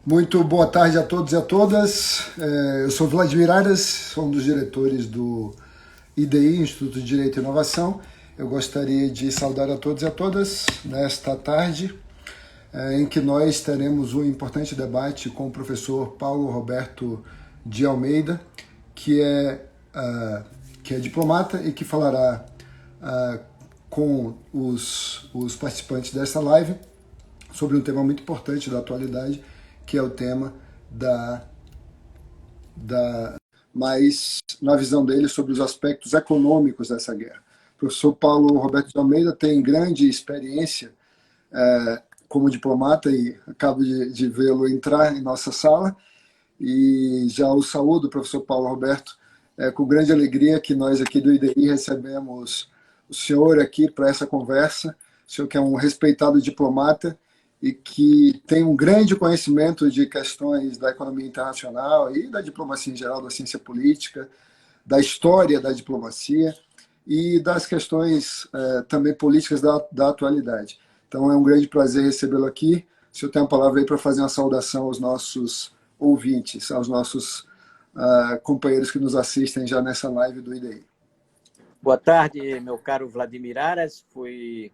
Muito boa tarde a todos e a todas. Eu sou Vladimir Aras, sou um dos diretores do IDI, Instituto de Direito e Inovação. Eu gostaria de saudar a todos e a todas nesta tarde, em que nós teremos um importante debate com o professor Paulo Roberto de Almeida, que é diplomata e que falará com os participantes dessa live sobre um tema muito importante da atualidade, que é o tema mais na visão dele sobre os aspectos econômicos dessa guerra. O professor Paulo Roberto de Almeida tem grande experiência como diplomata e acabo de vê-lo entrar em nossa sala e já o saúdo, professor Paulo Roberto, com grande alegria que nós aqui do IDI recebemos o senhor aqui para essa conversa, o senhor que é um respeitado diplomata e que tem um grande conhecimento de questões da economia internacional e da diplomacia em geral, da ciência política, da história da diplomacia e das questões também políticas da atualidade. Então é um grande prazer recebê-lo aqui. O senhor tem a palavra aí para fazer uma saudação aos nossos ouvintes, aos nossos companheiros que nos assistem já nessa live do IDI. Boa tarde, meu caro Vladimir Aras. Fui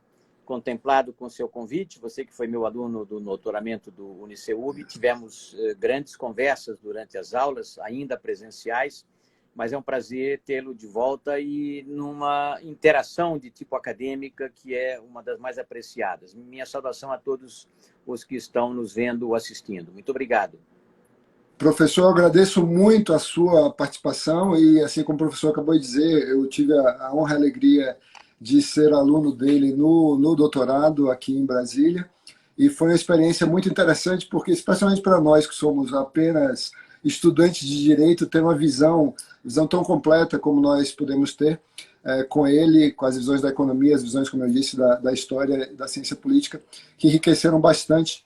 contemplado com o seu convite, você que foi meu aluno do doutoramento do UniCeub. Tivemos grandes conversas durante as aulas, ainda presenciais, mas é um prazer tê-lo de volta e numa interação de tipo acadêmica que é uma das mais apreciadas. Minha saudação a todos os que estão nos vendo ou assistindo. Muito obrigado. Professor, eu agradeço muito a sua participação e, assim como o professor acabou de dizer, eu tive a honra e a alegria de ser aluno dele no doutorado aqui em Brasília e foi uma experiência muito interessante porque, especialmente para nós que somos apenas estudantes de direito, ter uma visão tão completa como nós podemos ter com ele, com as visões da economia, as visões, como eu disse, da história e da ciência política, que enriqueceram bastante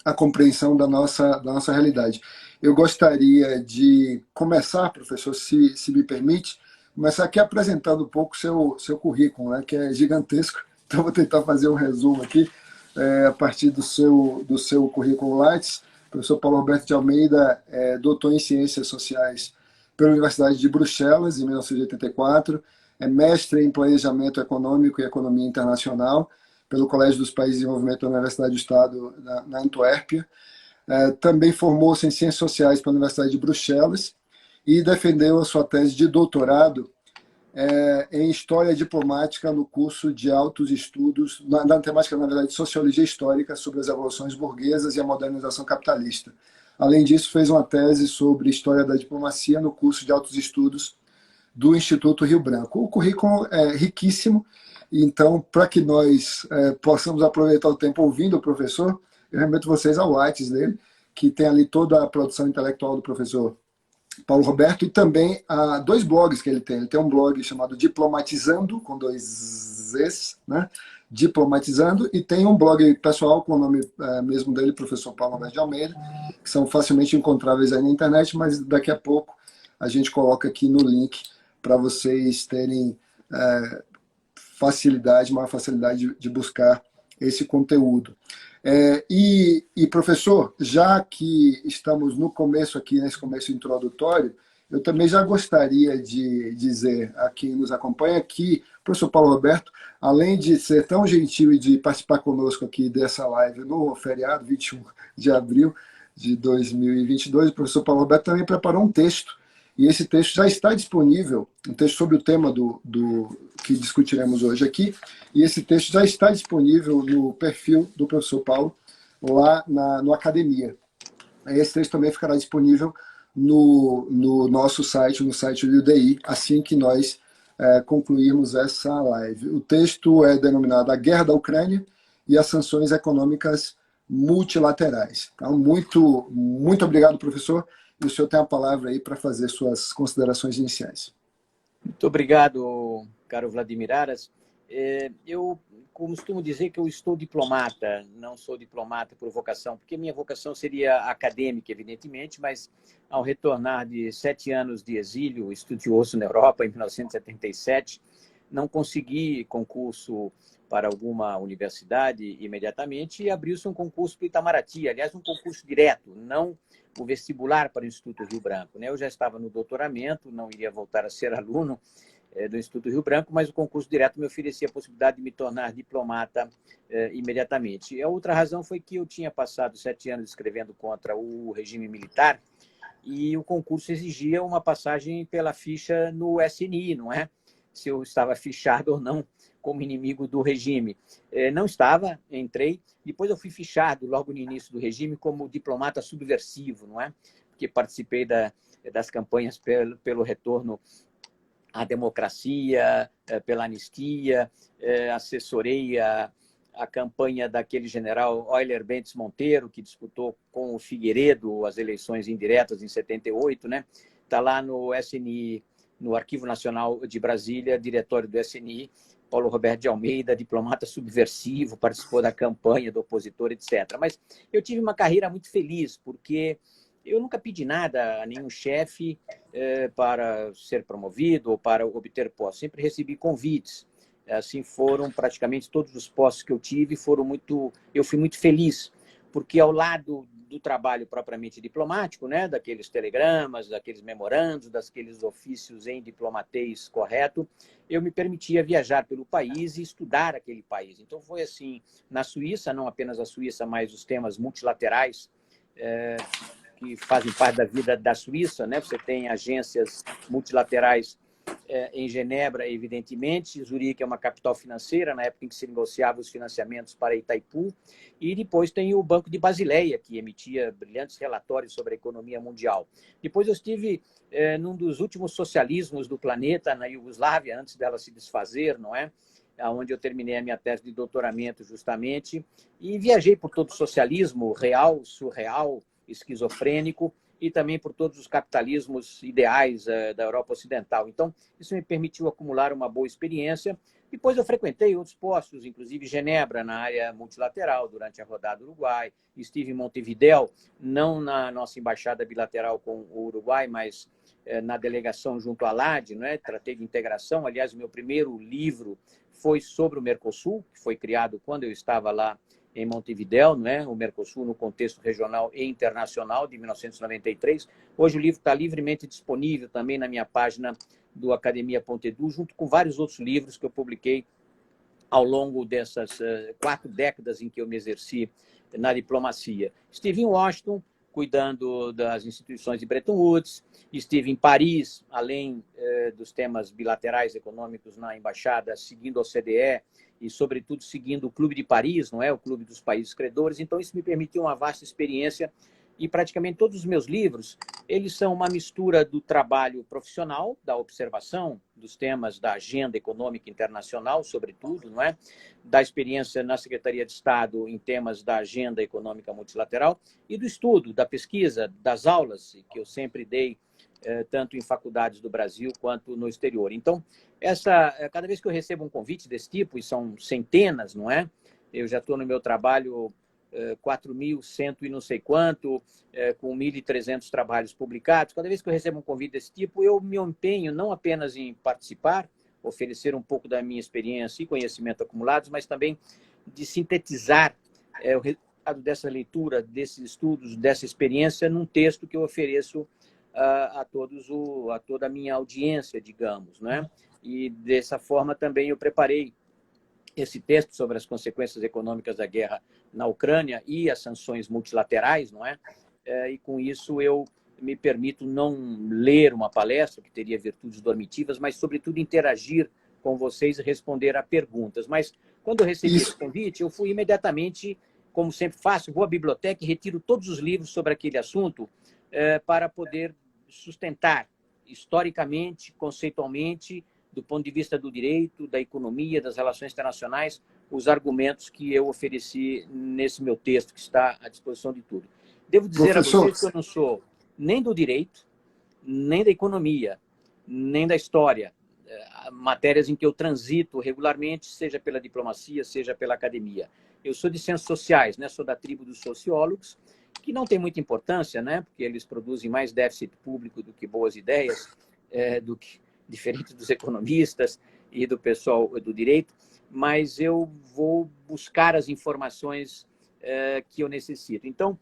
a compreensão da nossa realidade. Eu gostaria de começar, professor, se me permite, começar aqui apresentando um pouco o seu currículo, né, que é gigantesco. Então, vou tentar fazer um resumo aqui a partir do seu currículo Lattes. O professor Paulo Roberto de Almeida é doutor em Ciências Sociais pela Universidade de Bruxelas, em 1984, é mestre em Planejamento Econômico e Economia Internacional pelo Colégio dos Países de Desenvolvimento da Universidade do Estado, na Antuérpia. Também formou-se em Ciências Sociais pela Universidade de Bruxelas e defendeu a sua tese de doutorado em História Diplomática no curso de altos estudos, na temática, na verdade, de Sociologia Histórica sobre as evoluções burguesas e a modernização capitalista. Além disso, fez uma tese sobre História da Diplomacia no curso de altos estudos do Instituto Rio Branco. O currículo é riquíssimo, então, para que nós possamos aproveitar o tempo ouvindo o professor, eu remeto vocês ao Lattes dele, que tem ali toda a produção intelectual do professor Paulo Roberto, e também a dois blogs que ele tem. Ele tem um blog chamado Diplomatizando, com dois Es, né? Diplomatizando, e tem um blog pessoal com o nome mesmo dele, professor Paulo Roberto de Almeida, que são facilmente encontráveis aí na internet, mas daqui a pouco a gente coloca aqui no link para vocês terem maior facilidade de buscar esse conteúdo. Professor, já que estamos no começo aqui, nesse começo introdutório, eu também já gostaria de dizer a quem nos acompanha que o professor Paulo Roberto, além de ser tão gentil e de participar conosco aqui dessa live no feriado, 21 de abril de 2022, o professor Paulo Roberto também preparou um texto, e esse texto já está disponível, um texto sobre o tema do que discutiremos hoje aqui, e esse texto já está disponível no perfil do professor Paulo, lá no Academia. Esse texto também ficará disponível no nosso site, no site do UDI, assim que nós concluirmos essa live. O texto é denominado A Guerra da Ucrânia e as Sanções Econômicas Multilaterais. Então, muito obrigado, professor, e o senhor tem a palavra aí para fazer suas considerações iniciais. Muito obrigado, caro Vladimir Aras. Eu costumo dizer que eu estou diplomata, não sou diplomata por vocação, porque minha vocação seria acadêmica, evidentemente, mas ao retornar de 7 anos de exílio estudioso na Europa, em 1977, não consegui concurso para alguma universidade imediatamente e abriu-se um concurso para o Itamaraty, aliás, um concurso direto, não o vestibular para o Instituto Rio Branco, né? Eu já estava no doutoramento, não iria voltar a ser aluno do Instituto Rio Branco, mas o concurso direto me oferecia a possibilidade de me tornar diplomata imediatamente. E a outra razão foi que eu tinha passado 7 anos escrevendo contra o regime militar e o concurso exigia uma passagem pela ficha no SNI, não é? Se eu estava fichado ou não como inimigo do regime. Não estava, entrei. Depois eu fui fichado logo no início do regime como diplomata subversivo, não é? Porque participei das campanhas pelo retorno à democracia, pela anistia, assessorei a campanha daquele general Euler Bentes Monteiro, que disputou com o Figueiredo as eleições indiretas em 78, né? Está lá no SNI, no Arquivo Nacional de Brasília, diretório do SNI, Paulo Roberto de Almeida, diplomata subversivo, participou da campanha do opositor, etc. Mas eu tive uma carreira muito feliz, porque eu nunca pedi nada a nenhum chefe para ser promovido ou para obter posse. Sempre recebi convites. Assim foram praticamente todos os postos que eu tive. Eu fui muito feliz, porque ao lado do trabalho propriamente diplomático, né, daqueles telegramas, daqueles memorandos, daqueles ofícios em diplomatês correto, eu me permitia viajar pelo país e estudar aquele país. Então foi assim, na Suíça, não apenas a Suíça, mas os temas multilaterais que fazem parte da vida da Suíça, né? Você tem agências multilaterais em Genebra, evidentemente. Zurique é uma capital financeira, na época em que se negociava os financiamentos para Itaipu. E depois tem o Banco de Basileia, que emitia brilhantes relatórios sobre a economia mundial. Depois eu estive num dos últimos socialismos do planeta, na Iugoslávia, antes dela se desfazer, não é? Onde eu terminei a minha tese de doutoramento, justamente. E viajei por todo o socialismo real, surreal, esquizofrênico, e também por todos os capitalismos ideais da Europa Ocidental. Então, isso me permitiu acumular uma boa experiência. Depois eu frequentei outros postos, inclusive Genebra, na área multilateral, durante a rodada do Uruguai. Estive em Montevidéu, não na nossa embaixada bilateral com o Uruguai, mas na delegação junto à LAD, né? Tratei de integração. Aliás, o meu primeiro livro foi sobre o Mercosul, que foi criado quando eu estava lá em Montevidéu, né? O Mercosul no contexto regional e internacional, de 1993. Hoje o livro está livremente disponível também na minha página do Academia Pontedou, junto com vários outros livros que eu publiquei ao longo dessas 4 décadas em que eu me exerci na diplomacia. Estive em Washington, cuidando das instituições de Bretton Woods, estive em Paris, além dos temas bilaterais econômicos na embaixada, seguindo a OCDE e, sobretudo, seguindo o Clube de Paris, não é? O Clube dos Países Credores. Então, isso me permitiu uma vasta experiência e praticamente todos os meus livros, eles são uma mistura do trabalho profissional, da observação dos temas da agenda econômica internacional, sobretudo, não é? Da experiência na Secretaria de Estado em temas da agenda econômica multilateral e do estudo, da pesquisa, das aulas que eu sempre dei, tanto em faculdades do Brasil quanto no exterior. Então, cada vez que eu recebo um convite desse tipo, e são centenas, não é? Eu já estou no meu trabalho 4.100 e não sei quanto, com 1.300 trabalhos publicados. Cada vez que eu recebo um convite desse tipo, eu me empenho não apenas em participar, oferecer um pouco da minha experiência e conhecimento acumulados, mas também de sintetizar o resultado dessa leitura, desses estudos, dessa experiência, num texto que eu ofereço a toda a minha audiência, digamos, né? E dessa forma também eu preparei esse texto sobre as consequências econômicas da guerra na Ucrânia e as sanções multilaterais, não é? E com isso eu me permito não ler uma palestra que teria virtudes normativas, mas sobretudo interagir com vocês e responder a perguntas. Mas quando eu recebi esse convite, eu fui imediatamente, como sempre faço, vou à biblioteca e retiro todos os livros sobre aquele assunto para poder sustentar historicamente, conceitualmente, do ponto de vista do direito, da economia, das relações internacionais, os argumentos que eu ofereci nesse meu texto, que está à disposição de tudo. Devo dizer a vocês que eu não sou nem do direito, nem da economia, nem da história, matérias em que eu transito regularmente, seja pela diplomacia, seja pela academia. Eu sou de ciências sociais, né? Sou da tribo dos sociólogos, que não tem muita importância, né? Porque eles produzem mais déficit público do que boas ideias, diferente dos economistas, e do pessoal do direito, mas eu vou buscar as informações que eu necessito. Então,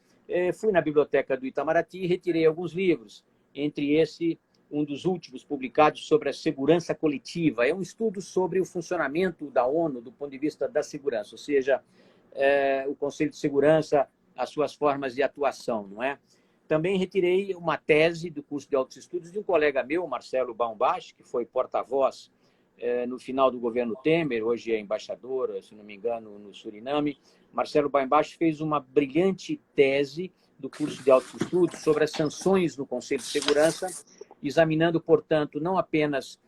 fui na biblioteca do Itamaraty e retirei alguns livros, entre esse, um dos últimos publicados sobre a segurança coletiva. É um estudo sobre o funcionamento da ONU do ponto de vista da segurança, ou seja, o Conselho de Segurança, as suas formas de atuação, não é? Também retirei uma tese do curso de altos estudos de um colega meu, Marcelo Baumbach, que foi porta-voz no final do governo Temer, hoje é embaixador, se não me engano, no Suriname. Marcelo Baumbach fez uma brilhante tese do curso de altos estudos sobre as sanções no Conselho de Segurança, examinando, portanto, não apenas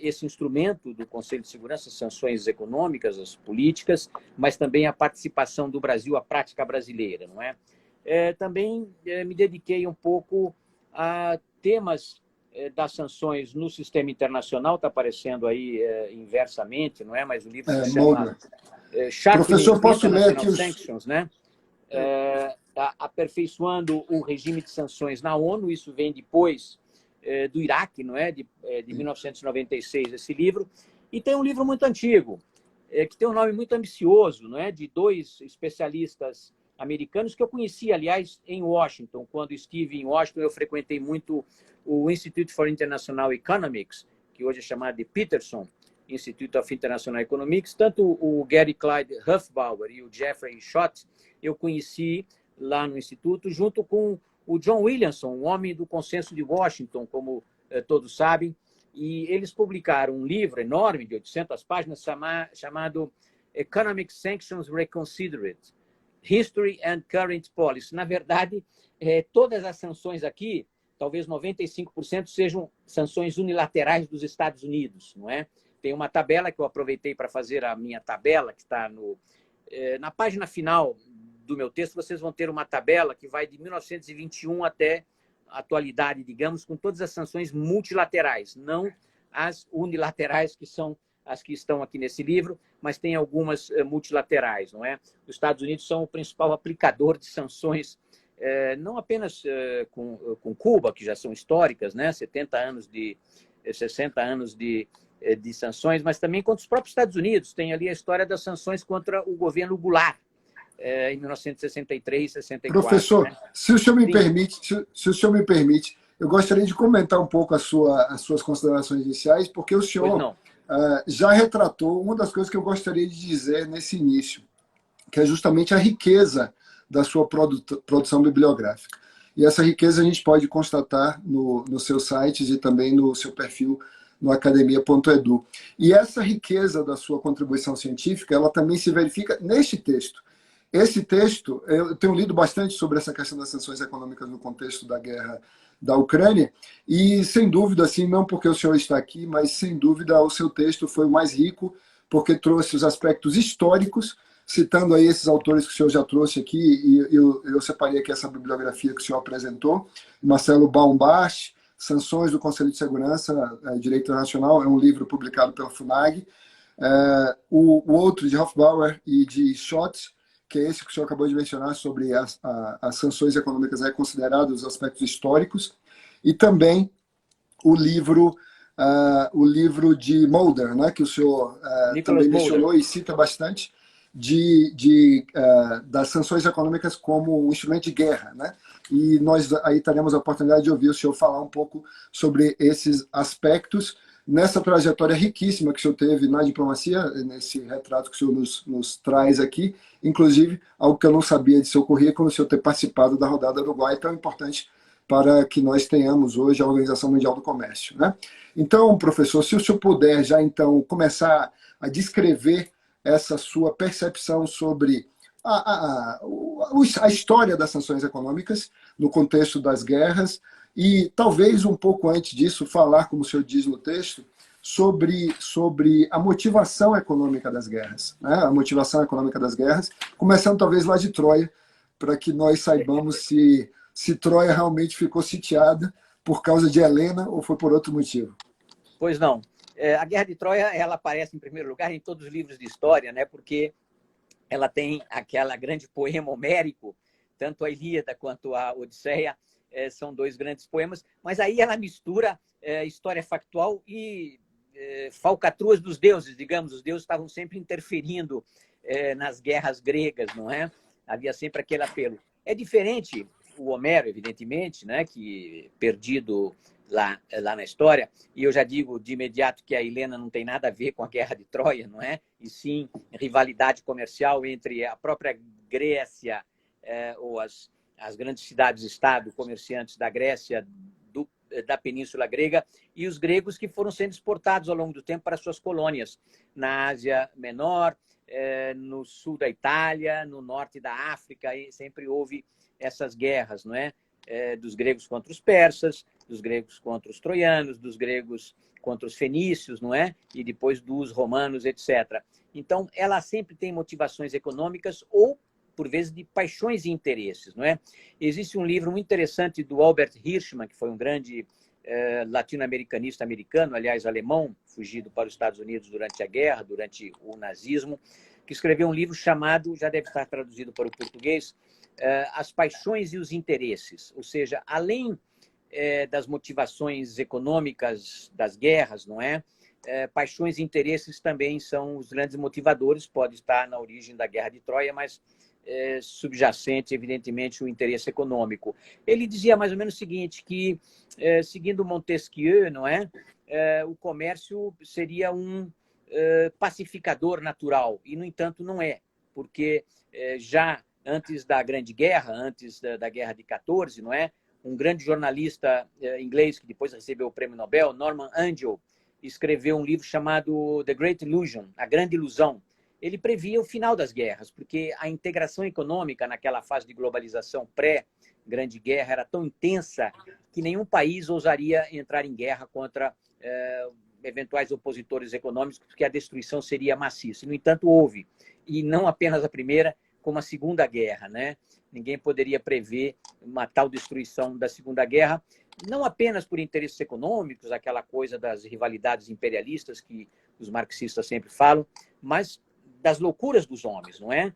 esse instrumento do Conselho de Segurança, as sanções econômicas, as políticas, mas também a participação do Brasil, a prática brasileira, não é? Também me dediquei um pouco a temas das sanções no sistema internacional, está aparecendo aí inversamente, não é? Mas o livro se chama Sharpening Professor, posso ler International aqui os... Sanctions, né? Aperfeiçoando o regime de sanções na ONU, isso vem depois do Iraque, não é? De 1996, esse livro. E tem um livro muito antigo, que tem um nome muito ambicioso, não é? De dois especialistas americanos que eu conheci, aliás, em Washington. Quando estive em Washington, eu frequentei muito o Institute for International Economics, que hoje é chamado de Peterson Institute of International Economics. Tanto o Gary Clyde Hufbauer e o Jeffrey Schott eu conheci lá no Instituto, junto com o John Williamson, um homem do Consenso de Washington, como todos sabem, e eles publicaram um livro enorme, de 800 páginas, chamado Economic Sanctions Reconsidered, History and Current Policy. Na verdade, todas as sanções aqui, talvez 95% sejam sanções unilaterais dos Estados Unidos, não é? Tem uma tabela que eu aproveitei para fazer a minha tabela, que está na página final do meu texto. Vocês vão ter uma tabela que vai de 1921 até a atualidade, digamos, com todas as sanções multilaterais, não as unilaterais, que são as que estão aqui nesse livro, mas tem algumas multilaterais, não é? Os Estados Unidos são o principal aplicador de sanções, não apenas com Cuba, que já são históricas, né? 60 anos de sanções, mas também contra os próprios Estados Unidos. Tem ali a história das sanções contra o governo Goulart, em 1963, 64. Professor, né? se o senhor me permite, se o senhor me permite, eu gostaria de comentar um pouco as suas considerações iniciais, porque o senhor já retratou uma das coisas que eu gostaria de dizer nesse início, que é justamente a riqueza da sua produção bibliográfica. E essa riqueza a gente pode constatar no seu site e também no seu perfil no academia.edu. E essa riqueza da sua contribuição científica, ela também se verifica neste texto. Esse texto, eu tenho lido bastante sobre essa questão das sanções econômicas no contexto da guerra da Ucrânia, e sem dúvida, assim, não porque o senhor está aqui, mas sem dúvida o seu texto foi o mais rico, porque trouxe os aspectos históricos, citando aí esses autores que o senhor já trouxe aqui, e eu separei aqui essa bibliografia que o senhor apresentou, Marcelo Baumbach, Sanções do Conselho de Segurança, Direito Nacional, é um livro publicado pela FUNAG, o outro de Hofbauer e de Schott, que é esse que o senhor acabou de mencionar, sobre as sanções econômicas consideradas os aspectos históricos, e também o livro de Mulder, né, que o senhor também mencionou e cita bastante, das sanções econômicas como um instrumento de guerra, né? E nós aí teremos a oportunidade de ouvir o senhor falar um pouco sobre esses aspectos nessa trajetória riquíssima que o senhor teve na diplomacia, nesse retrato que o senhor nos traz aqui, inclusive algo que eu não sabia de seu currículo, o senhor ter participado da rodada do Uruguai, tão importante para que nós tenhamos hoje a Organização Mundial do Comércio, né? Então, professor, se o senhor puder já então começar a descrever essa sua percepção sobre a história das sanções econômicas no contexto das guerras e talvez um pouco antes disso falar, como o senhor diz no texto, sobre a motivação econômica das guerras, né? A motivação econômica das guerras, começando talvez lá de Troia, para que nós saibamos se Troia realmente ficou sitiada por causa de Helena ou foi por outro motivo. Pois não. A Guerra de Troia, ela aparece em primeiro lugar em todos os livros de história, né? Porque ela tem aquela grande poema homérico, tanto a Ilíada quanto a Odisseia são dois grandes poemas, mas aí ela mistura história factual e falcatruas dos deuses, digamos. Os deuses estavam sempre interferindo nas guerras gregas, não é? Havia sempre aquele apelo. É diferente o Homero, evidentemente, né, que perdido lá na história, e eu já digo de imediato que a Helena não tem nada a ver com a Guerra de Troia, não é? E sim rivalidade comercial entre a própria Grécia, ou as grandes cidades-estado comerciantes da Grécia, da Península Grega, e os gregos que foram sendo exportados ao longo do tempo para suas colônias, na Ásia Menor, no sul da Itália, no norte da África, e sempre houve essas guerras, não é? Dos gregos contra os persas, dos gregos contra os troianos, dos gregos contra os fenícios, não é? E depois dos romanos, etc. Então, ela sempre tem motivações econômicas ou, por vezes, de paixões e interesses, não é? Existe um livro muito interessante do Albert Hirschman, que foi um grande latino-americanista americano, aliás, alemão, fugido para os Estados Unidos durante a guerra, durante o nazismo, que escreveu um livro chamado, já deve estar traduzido para o português, As Paixões e os Interesses. Ou seja, além das motivações econômicas das guerras, não é? Paixões e interesses também são os grandes motivadores, pode estar na origem da Guerra de Troia, mas subjacente, evidentemente, o interesse econômico. Ele dizia mais ou menos o seguinte, que, seguindo Montesquieu, não é? O comércio seria um pacificador natural, e, no entanto, não é, porque já antes da Grande Guerra, antes da Guerra de 14, não é? Um grande jornalista inglês, que depois recebeu o prêmio Nobel, Norman Angell, escreveu um livro chamado The Great Illusion, A Grande Ilusão. Ele previa o final das guerras, porque a integração econômica naquela fase de globalização pré-Grande Guerra era tão intensa que nenhum país ousaria entrar em guerra contra eventuais opositores econômicos, porque a destruição seria maciça. No entanto, houve, e não apenas a primeira, como a Segunda Guerra, né? Ninguém poderia prever uma tal destruição da Segunda Guerra, não apenas por interesses econômicos, aquela coisa das rivalidades imperialistas que os marxistas sempre falam, mas das loucuras dos homens, não é?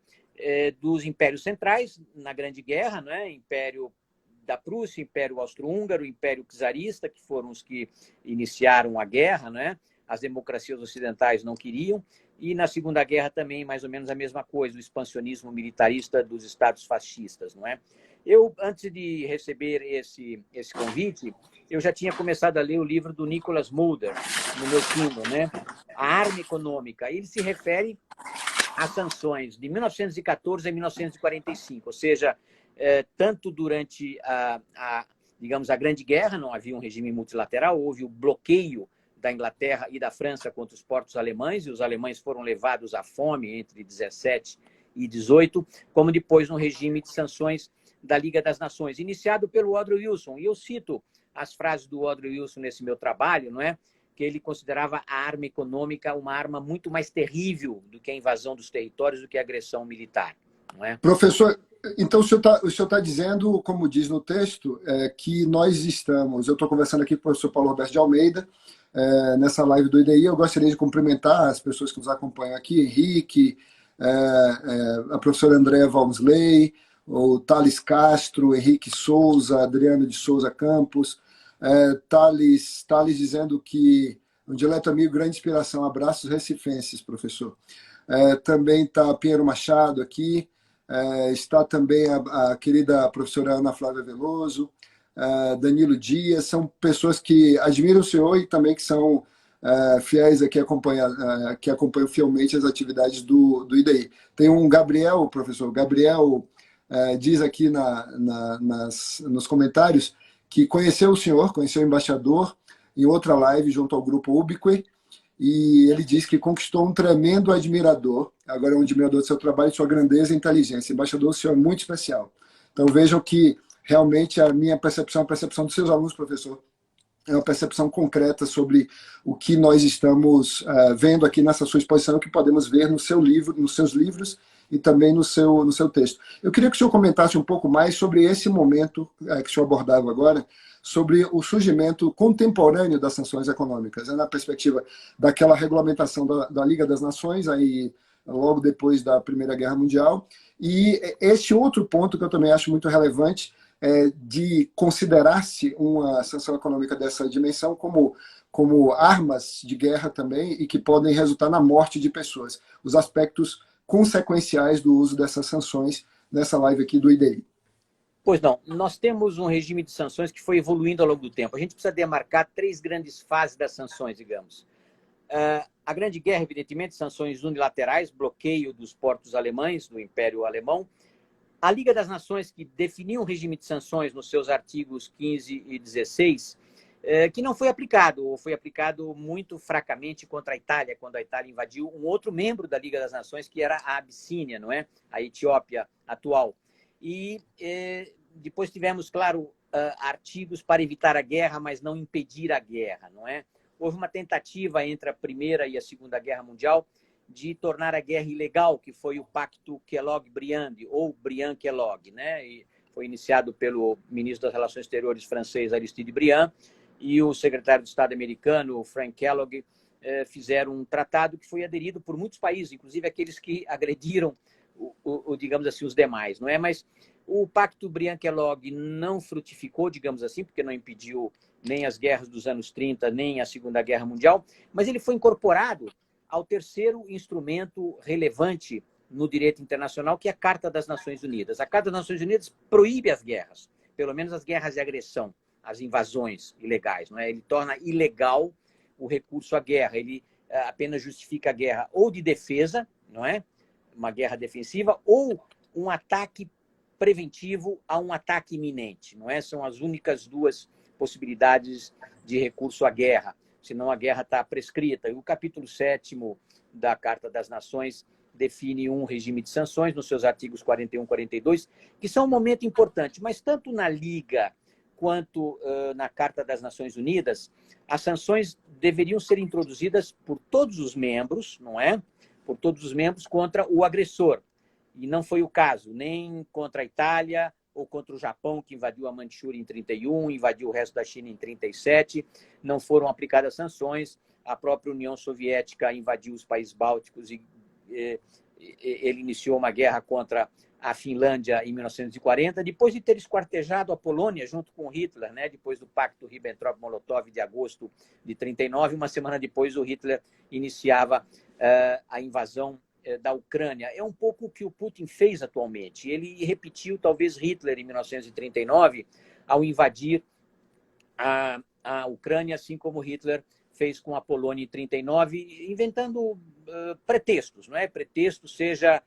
Dos impérios centrais na Grande Guerra, não é? Império da Prússia, Império Austro-Húngaro, Império Czarista, que foram os que iniciaram a guerra, não é? As democracias ocidentais não queriam, e na Segunda Guerra também mais ou menos a mesma coisa, o expansionismo militarista dos estados fascistas, não é? Eu, antes de receber esse convite, eu já tinha começado a ler o livro do Nicholas Mulder, no meu Kindle, né? A Arma Econômica. Ele se refere às sanções de 1914 a 1945, ou seja, tanto durante digamos, a Grande Guerra, não havia um regime multilateral, houve o bloqueio da Inglaterra e da França contra os portos alemães, e os alemães foram levados à fome entre 17 e 18, como depois no regime de sanções da Liga das Nações, iniciado pelo Woodrow Wilson. E eu cito as frases do Woodrow Wilson nesse meu trabalho, não é? Que ele considerava a arma econômica uma arma muito mais terrível do que a invasão dos territórios, do que a agressão militar, não é? Professor, então o senhor está dizendo, como diz no texto, que nós estamos... Eu estou conversando aqui com o professor Paulo Roberto de Almeida, nessa live do IDI. Eu gostaria de cumprimentar as pessoas que nos acompanham aqui, Henrique, a professora Andréa Valmsley, o Thales Castro, Henrique Souza, Adriano de Souza Campos, Thales dizendo que um dileto amigo, grande inspiração, abraços recifenses, professor. Também está Pinheiro Machado aqui, está também a querida professora Ana Flávia Veloso, Danilo Dias, são pessoas que admiram o senhor e também que são fiéis aqui, que acompanham fielmente as atividades do IDI. Tem um Gabriel, professor, Gabriel diz aqui nos comentários que conheceu o senhor, conheceu o embaixador em outra live junto ao grupo Ubique, e ele diz que conquistou um tremendo admirador, agora é um admirador do seu trabalho, de sua grandeza e inteligência. Embaixador, o senhor é muito especial. Então vejam que realmente a minha percepção, a percepção dos seus alunos, professor, é uma percepção concreta sobre o que nós estamos vendo aqui nessa sua exposição, que podemos ver no seu livro, nos seus livros e também no seu texto. Eu queria que o senhor comentasse um pouco mais sobre esse momento que o senhor abordava agora, sobre o surgimento contemporâneo das sanções econômicas, na perspectiva daquela regulamentação da Liga das Nações, aí, logo depois da Primeira Guerra Mundial, e este outro ponto que eu também acho muito relevante, de considerar-se uma sanção econômica dessa dimensão como armas de guerra também e que podem resultar na morte de pessoas. Os aspectos consequenciais do uso dessas sanções nessa live aqui do IDI. Pois não, nós temos um regime de sanções que foi evoluindo ao longo do tempo. A gente precisa demarcar 3 grandes fases das sanções, digamos. A Grande Guerra, evidentemente, sanções unilaterais, bloqueio dos portos alemães, do Império Alemão. A Liga das Nações, que definiu um regime de sanções nos seus artigos 15 e 16, que não foi aplicado, ou foi aplicado muito fracamente contra a Itália, quando a Itália invadiu um outro membro da Liga das Nações, que era a Abissínia, não é? A Etiópia atual. E depois tivemos, claro, artigos para evitar a guerra, mas não impedir a guerra, não é? Houve uma tentativa entre a Primeira e a Segunda Guerra Mundial de tornar a guerra ilegal, que foi o Pacto Kellogg-Briand, ou Briand-Kellogg, né? E foi iniciado pelo ministro das Relações Exteriores francês, Aristide Briand, e o secretário de Estado americano, Frank Kellogg, fizeram um tratado que foi aderido por muitos países, inclusive aqueles que agrediram, digamos assim, os demais, não é? Mas o Pacto Briand-Kellogg não frutificou, digamos assim, porque não impediu nem as guerras dos anos 30, nem a Segunda Guerra Mundial, mas ele foi incorporado ao terceiro instrumento relevante no direito internacional, que é a Carta das Nações Unidas. A Carta das Nações Unidas proíbe as guerras, pelo menos as guerras de agressão, as invasões ilegais, não é? Ele torna ilegal o recurso à guerra, ele apenas justifica a guerra ou de defesa, não é? Uma guerra defensiva, ou um ataque preventivo a um ataque iminente, não é? São as únicas 2 possibilidades de recurso à guerra, senão a guerra está prescrita. E o capítulo 7º da Carta das Nações define um regime de sanções nos seus artigos 41 e 42, que são um momento importante, mas tanto na Liga quanto na Carta das Nações Unidas, as sanções deveriam ser introduzidas por todos os membros, não é? Por todos os membros contra o agressor. E não foi o caso, nem contra a Itália ou contra o Japão, que invadiu a Manchúria em 31, invadiu o resto da China em 37. Não foram aplicadas sanções. A própria União Soviética invadiu os países bálticos e ele iniciou uma guerra contra a Finlândia em 1940, depois de ter esquartejado a Polônia junto com Hitler, né? Depois do pacto Ribbentrop-Molotov de agosto de 39, uma semana depois o Hitler iniciava a invasão da Ucrânia. É um pouco o que o Putin fez atualmente. Ele repetiu, talvez, Hitler em 1939, ao invadir a Ucrânia, assim como Hitler fez com a Polônia em 39, inventando pretextos, não é? Pretexto seja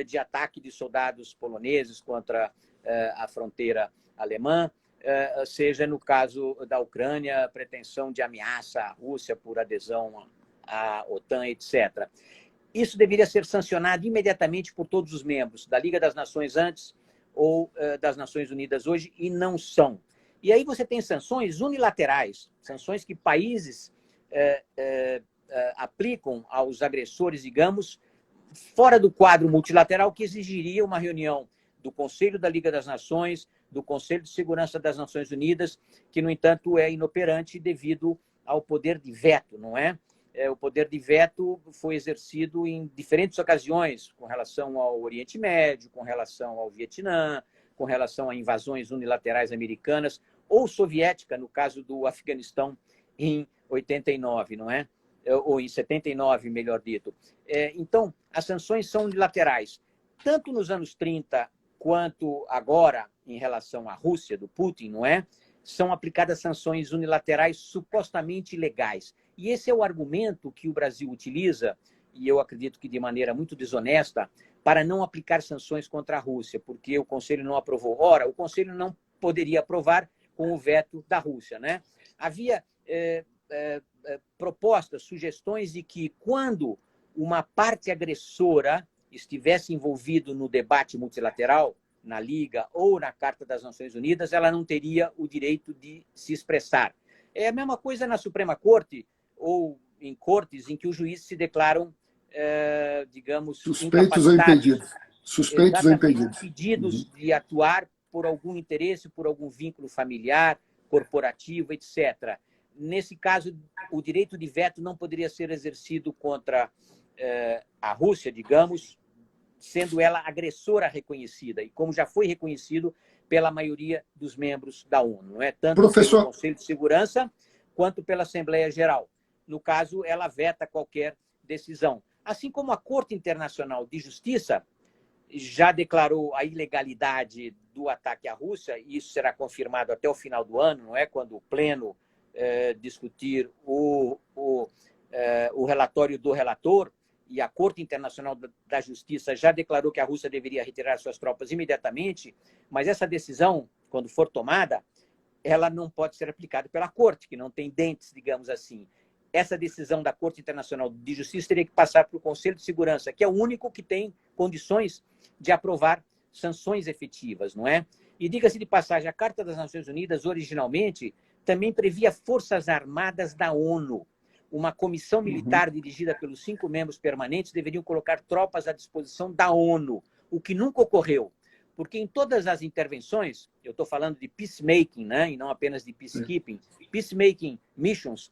de ataque de soldados poloneses contra a fronteira alemã, seja, no caso da Ucrânia, pretensão de ameaça à Rússia por adesão à OTAN, etc. Isso deveria ser sancionado imediatamente por todos os membros da Liga das Nações antes ou das Nações Unidas hoje, e não são. E aí você tem sanções unilaterais, sanções que países aplicam aos agressores, digamos, fora do quadro multilateral, que exigiria uma reunião do Conselho da Liga das Nações, do Conselho de Segurança das Nações Unidas, que, no entanto, é inoperante devido ao poder de veto, não é? O poder de veto foi exercido em diferentes ocasiões, com relação ao Oriente Médio, com relação ao Vietnã, com relação a invasões unilaterais americanas, ou soviética, no caso do Afeganistão, em 89, não é? Ou em 79, melhor dito. Então, as sanções são unilaterais, tanto nos anos 30 quanto agora, em relação à Rússia, do Putin, não é? São aplicadas sanções unilaterais supostamente ilegais. E esse é o argumento que o Brasil utiliza, e eu acredito que de maneira muito desonesta, para não aplicar sanções contra a Rússia, porque o Conselho não aprovou. Ora, o Conselho não poderia aprovar com o veto da Rússia, né? Havia propostas, sugestões de que, quando uma parte agressora estivesse envolvido no debate multilateral, na Liga ou na Carta das Nações Unidas, ela não teria o direito de se expressar. É a mesma coisa na Suprema Corte ou em cortes em que os juízes se declaram, digamos, suspeitos ou impedidos. Suspeitos ou impedidos. Impedidos de atuar por algum interesse, por algum vínculo familiar, corporativo, etc. Nesse caso, o direito de veto não poderia ser exercido contra a Rússia, digamos, sendo ela agressora reconhecida. E como já foi reconhecido pela maioria dos membros da ONU, não é? Tanto pelo Professor, Conselho de Segurança quanto pela Assembleia Geral. No caso, ela veta qualquer decisão. Assim como a Corte Internacional de Justiça já declarou a ilegalidade do ataque à Rússia, e isso será confirmado até o final do ano, não é? Quando o Pleno discutir o relatório do relator, e a Corte Internacional da Justiça já declarou que a Rússia deveria retirar suas tropas imediatamente, mas essa decisão, quando for tomada, ela não pode ser aplicada pela Corte, que não tem dentes, digamos assim. Essa decisão da Corte Internacional de Justiça teria que passar para o Conselho de Segurança, que é o único que tem condições de aprovar sanções efetivas, não é? E diga-se de passagem, a Carta das Nações Unidas, originalmente, também previa forças armadas da ONU. Uma comissão militar dirigida pelos 5 membros permanentes deveriam colocar tropas à disposição da ONU, o que nunca ocorreu. Porque em todas as intervenções, eu estou falando de peacemaking, né, e não apenas de peacekeeping, peacemaking missions,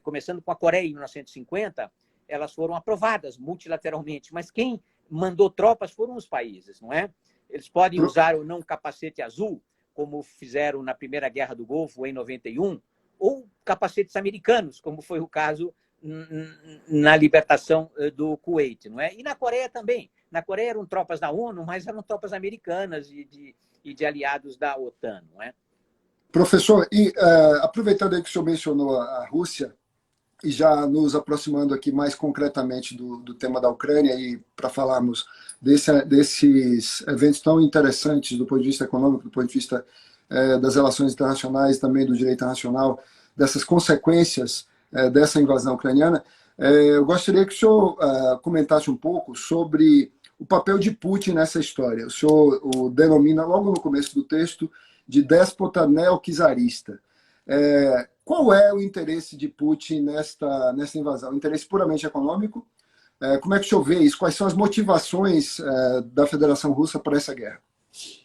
começando com a Coreia em 1950, elas foram aprovadas multilateralmente, mas quem mandou tropas foram os países, não é? Eles podem usar ou não capacete azul, como fizeram na Primeira Guerra do Golfo em 91, ou capacetes americanos, como foi o caso na libertação do Kuwait, não é? E na Coreia também. Na Coreia eram tropas da ONU, mas eram tropas americanas e de aliados da OTAN, não é? professor, e aproveitando aí que o senhor mencionou a Rússia, e já nos aproximando aqui mais concretamente do tema da Ucrânia, e para falarmos desses eventos tão interessantes do ponto de vista econômico, do ponto de vista das relações internacionais, também do direito internacional, dessas consequências dessa invasão ucraniana, eu gostaria que o senhor comentasse um pouco sobre o papel de Putin nessa história. O senhor o denomina logo no começo do texto de déspota neoczarista. Qual é o interesse de Putin nesta invasão? Interesse puramente econômico? Como é que o senhor vê isso? Quais são as motivações da Federação Russa para essa guerra?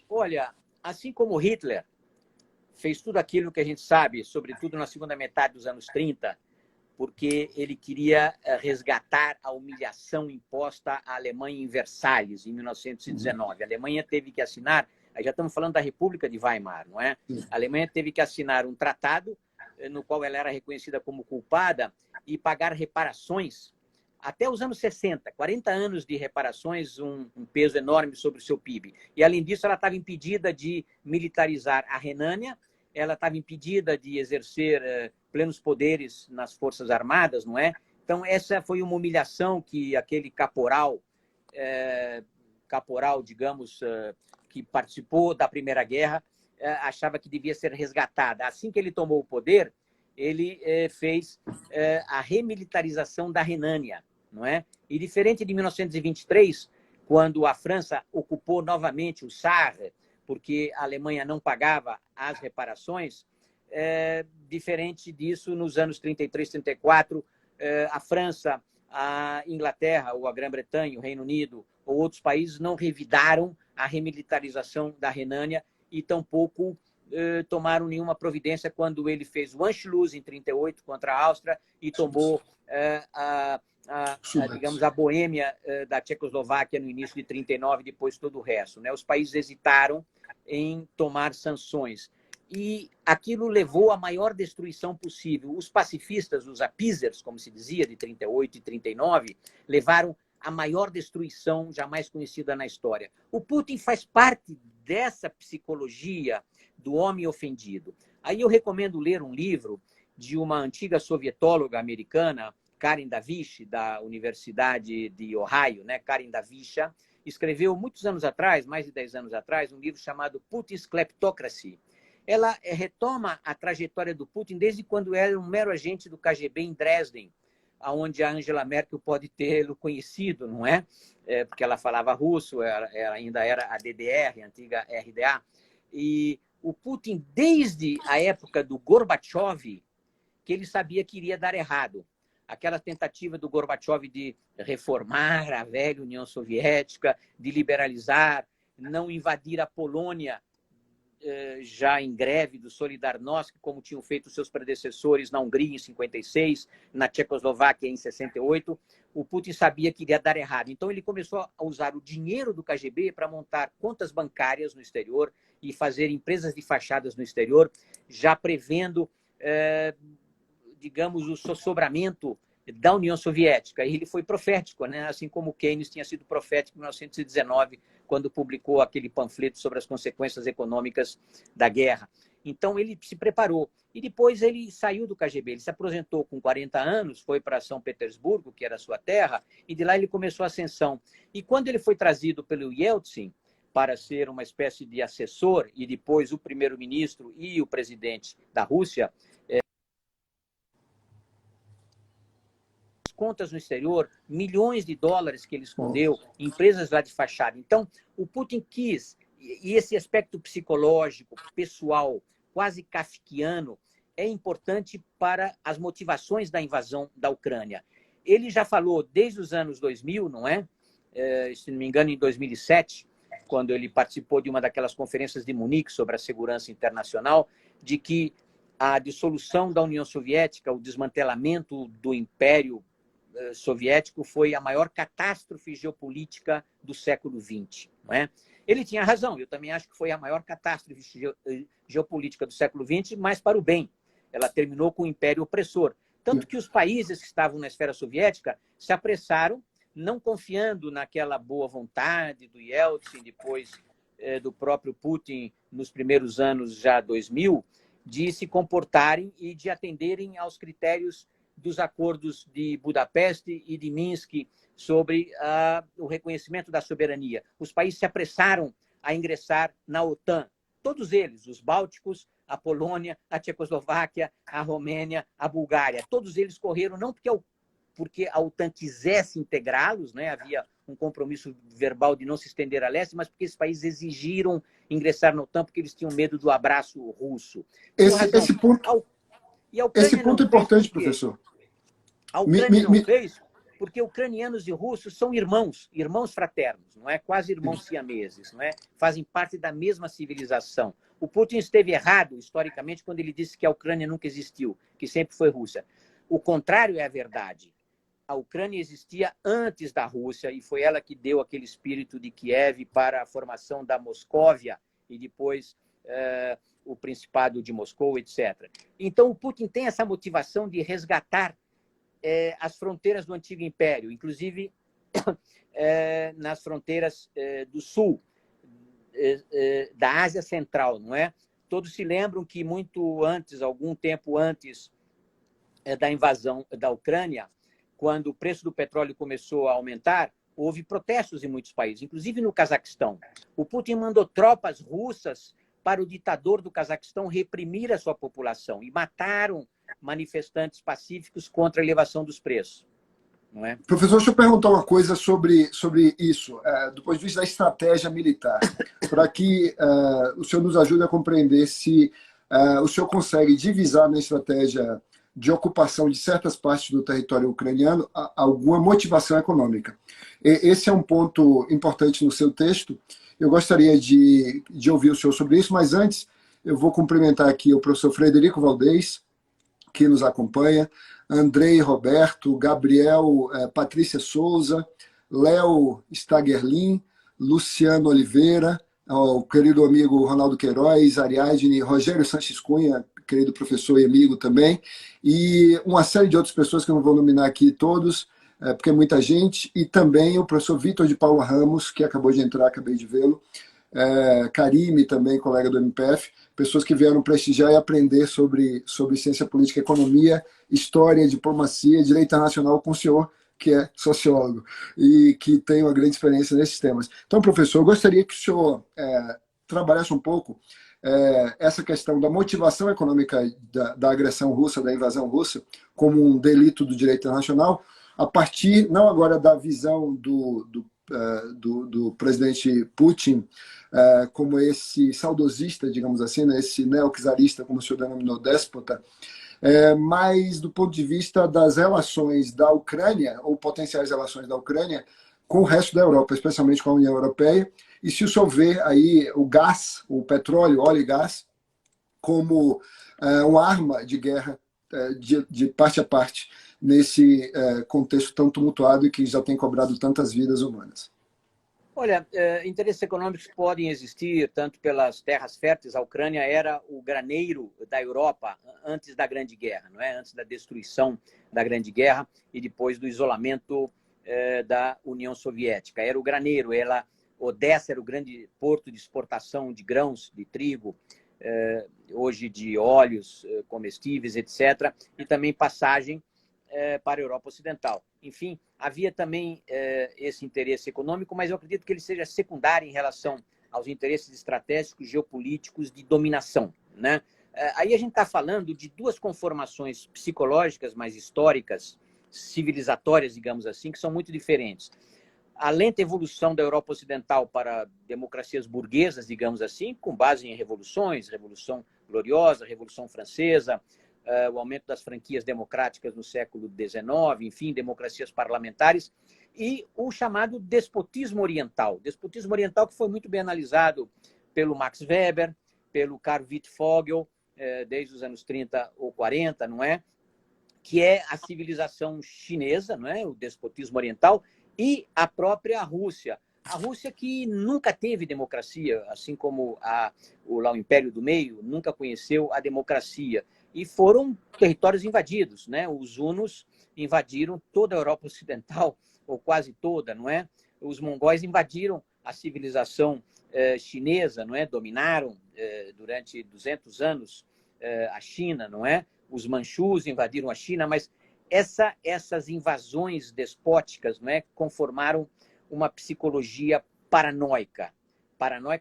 Olha, assim como Hitler fez tudo aquilo que a gente sabe, sobretudo na segunda metade dos anos 30, porque ele queria resgatar a humilhação imposta à Alemanha em Versalhes, em 1919. A Alemanha teve que assinar, aí já estamos falando da República de Weimar, não é? A Alemanha teve que assinar um tratado no qual ela era reconhecida como culpada e pagar reparações até os anos 60, 40 anos de reparações, um peso enorme sobre o seu PIB. E, além disso, ela estava impedida de militarizar a Renânia, ela estava impedida de exercer plenos poderes nas Forças Armadas, não é? Então, essa foi uma humilhação que aquele caporal, digamos, que participou da Primeira Guerra, achava que devia ser resgatada. Assim que ele tomou o poder, ele fez a remilitarização da Renânia, não é? E diferente de 1923, quando a França ocupou novamente o Sarre, porque a Alemanha não pagava as reparações, diferente disso, nos anos 33, 34, a França, a Inglaterra, ou a Grã-Bretanha, o Reino Unido, ou outros países não revidaram a remilitarização da Renânia e tampouco tomaram nenhuma providência quando ele fez o Anschluss em 38 contra a Áustria e tomou digamos, a Boêmia da Tchecoslováquia no início de 39 e depois todo o resto, né? Os países hesitaram em tomar sanções. E aquilo levou à maior destruição possível. Os pacifistas, os appeasers, como se dizia, de 38 e 39, levaram a maior destruição jamais conhecida na história. O Putin faz parte dessa psicologia do homem ofendido. Aí eu recomendo ler um livro de uma antiga sovietóloga americana, Karen Davish, da Universidade de Ohio, né? Karen Davish escreveu muitos anos atrás, mais de 10 anos atrás, um livro chamado Putin's Kleptocracy. Ela retoma a trajetória do Putin desde quando era um mero agente do KGB em Dresden, onde a Angela Merkel pode tê-lo conhecido, não é? Porque ela falava russo, ela ainda era a DDR, a antiga RDA. E o Putin, desde a época do Gorbachev, que ele sabia que iria dar errado. Aquela tentativa do Gorbachev de reformar a velha União Soviética, de liberalizar, não invadir a Polônia, já em greve do Solidarnosc, como tinham feito seus predecessores na Hungria em 56, na Tchecoslováquia em 68, o Putin sabia que iria dar errado. Então ele começou a usar o dinheiro do KGB para montar contas bancárias no exterior e fazer empresas de fachadas no exterior, já prevendo, digamos, o sossobramento da União Soviética. E ele foi profético, né? Assim como Keynes tinha sido profético em 1919, quando publicou aquele panfleto sobre as consequências econômicas da guerra. Então, ele se preparou. E depois ele saiu do KGB. Ele se aposentou com 40 anos, foi para São Petersburgo, que era a sua terra, e de lá ele começou a ascensão. E quando ele foi trazido pelo Yeltsin para ser uma espécie de assessor, e depois o primeiro-ministro e o presidente da Rússia, contas no exterior, milhões de dólares que ele escondeu, empresas lá de fachada. Então, o Putin quis, e esse aspecto psicológico, pessoal, quase kafkiano, é importante para as motivações da invasão da Ucrânia. Ele já falou desde os anos 2000, não é? Se não me engano, em 2007, quando ele participou de uma daquelas conferências de Munique sobre a segurança internacional, de que a dissolução da União Soviética, o desmantelamento do Império soviético foi a maior catástrofe geopolítica do século XX. Não é? Ele tinha razão, eu também acho que foi a maior catástrofe geopolítica do século XX, mas para o bem. Ela terminou com o Império opressor. Tanto que os países que estavam na esfera soviética se apressaram, não confiando naquela boa vontade do Yeltsin, depois do próprio Putin, nos primeiros anos já 2000, de se comportarem e de atenderem aos critérios dos acordos de Budapeste e de Minsk sobre o reconhecimento da soberania. Os países se apressaram a ingressar na OTAN. Todos eles, os bálticos, a Polônia, a Tchecoslováquia, a Romênia, a Bulgária. Todos eles correram, não porque a OTAN quisesse integrá-los, né? Havia um compromisso verbal de não se estender a leste, mas porque esses países exigiram ingressar na OTAN porque eles tinham medo do abraço russo. Esse ponto é importante, professor. A Ucrânia não fez porque ucranianos e russos são irmãos fraternos, não é? Quase irmãos siameses, não é? Fazem parte da mesma civilização. O Putin esteve errado, historicamente, quando ele disse que a Ucrânia nunca existiu, que sempre foi Rússia. O contrário é a verdade. A Ucrânia existia antes da Rússia e foi ela que deu aquele espírito de Kiev para a formação da Moscóvia e depois o Principado de Moscou, etc. Então, o Putin tem essa motivação de resgatar as fronteiras do antigo império, inclusive nas fronteiras do sul, da Ásia Central, não é? Todos se lembram que muito antes, algum tempo antes da invasão da Ucrânia, quando o preço do petróleo começou a aumentar, houve protestos em muitos países, inclusive no Cazaquistão. O Putin mandou tropas russas para o ditador do Cazaquistão reprimir a sua população e mataram manifestantes pacíficos contra a elevação dos preços. Não é? Professor, deixa eu perguntar uma coisa sobre isso, do ponto de vista da estratégia militar, para que o senhor nos ajude a compreender se o senhor consegue divisar na estratégia de ocupação de certas partes do território ucraniano alguma motivação econômica. Esse é um ponto importante no seu texto. Eu gostaria de ouvir o senhor sobre isso, mas antes eu vou cumprimentar aqui o professor Frederico Valdez, que nos acompanha, Andrei Roberto, Gabriel, Patrícia Souza, Léo Stagerlin, Luciano Oliveira, o querido amigo Ronaldo Queiroz, Ariadne, Rogério Sanches Cunha, querido professor e amigo também, e uma série de outras pessoas que eu não vou nominar aqui todos, porque é muita gente, e também o professor Vitor de Paula Ramos, que acabou de entrar, acabei de vê-lo, Karime também, colega do MPF, pessoas que vieram prestigiar e aprender sobre ciência política, economia, história, diplomacia, direito internacional com o senhor, que é sociólogo e que tem uma grande experiência nesses temas. Então, professor, eu gostaria que o senhor trabalhasse um pouco essa questão da motivação econômica da agressão russa, da invasão russa, como um delito do direito internacional, a partir, não agora da visão do presidente Putin como esse saudosista, digamos assim, né, esse neo-czarista, como o senhor denominou, déspota, mas do ponto de vista das relações da Ucrânia, ou potenciais relações da Ucrânia, com o resto da Europa, especialmente com a União Europeia, e se o senhor vê aí o gás, o petróleo, óleo e gás, como uma arma de guerra de parte a parte, nesse contexto tão tumultuado e que já tem cobrado tantas vidas humanas. Olha, interesses econômicos podem existir tanto pelas terras férteis. A Ucrânia era o graneiro da Europa antes da Grande Guerra, não é? Antes da destruição da Grande Guerra e depois do isolamento da União Soviética. Era o graneiro. Odessa era o grande porto de exportação de grãos, de trigo, hoje de óleos comestíveis, etc. E também passagem para a Europa Ocidental. Enfim, havia também esse interesse econômico, mas eu acredito que ele seja secundário em relação aos interesses estratégicos, geopolíticos de dominação, né? Aí a gente está falando de duas conformações psicológicas, mais históricas, civilizatórias, digamos assim, que são muito diferentes. A lenta evolução da Europa Ocidental para democracias burguesas, digamos assim, com base em revoluções, Revolução Gloriosa, Revolução Francesa, o aumento das franquias democráticas no século XIX, enfim, democracias parlamentares, e o chamado despotismo oriental. Despotismo oriental que foi muito bem analisado pelo Max Weber, pelo Karl Wittfogel, desde os anos 30 ou 40, não é? Que é a civilização chinesa, não é? O despotismo oriental, e a própria Rússia. A Rússia que nunca teve democracia, assim como o Império do Meio nunca conheceu a democracia. E foram territórios invadidos, né? Os hunos invadiram toda a Europa Ocidental, ou quase toda, não é? Os mongóis invadiram a civilização chinesa, não é? Dominaram durante 200 anos a China, não é? Os manchus invadiram a China, mas essas invasões despóticas, não é? Conformaram uma psicologia paranoica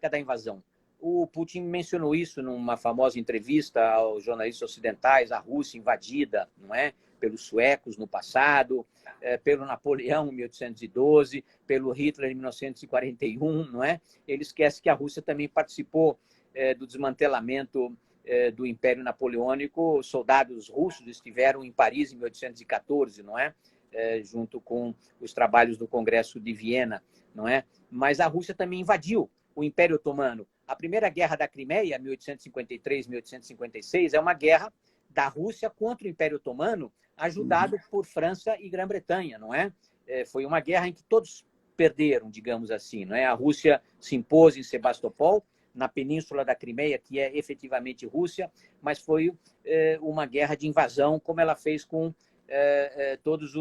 da invasão. O Putin mencionou isso numa famosa entrevista aos jornalistas ocidentais, a Rússia invadida, não é? Pelos suecos no passado, pelo Napoleão em 1812, pelo Hitler em 1941, não é? Ele esquece que a Rússia também participou do desmantelamento do Império Napoleônico. Soldados russos estiveram em Paris em 1814, não é? Junto com os trabalhos do Congresso de Viena, não é? Mas a Rússia também invadiu o Império Otomano. A Primeira Guerra da Crimeia, 1853-1856, é uma guerra da Rússia contra o Império Otomano, ajudado por França e Grã-Bretanha, não é? Foi uma guerra em que todos perderam, digamos assim, não é? A Rússia se impôs em Sebastopol, na península da Crimeia, que é efetivamente Rússia, mas foi uma guerra de invasão, como ela fez com todas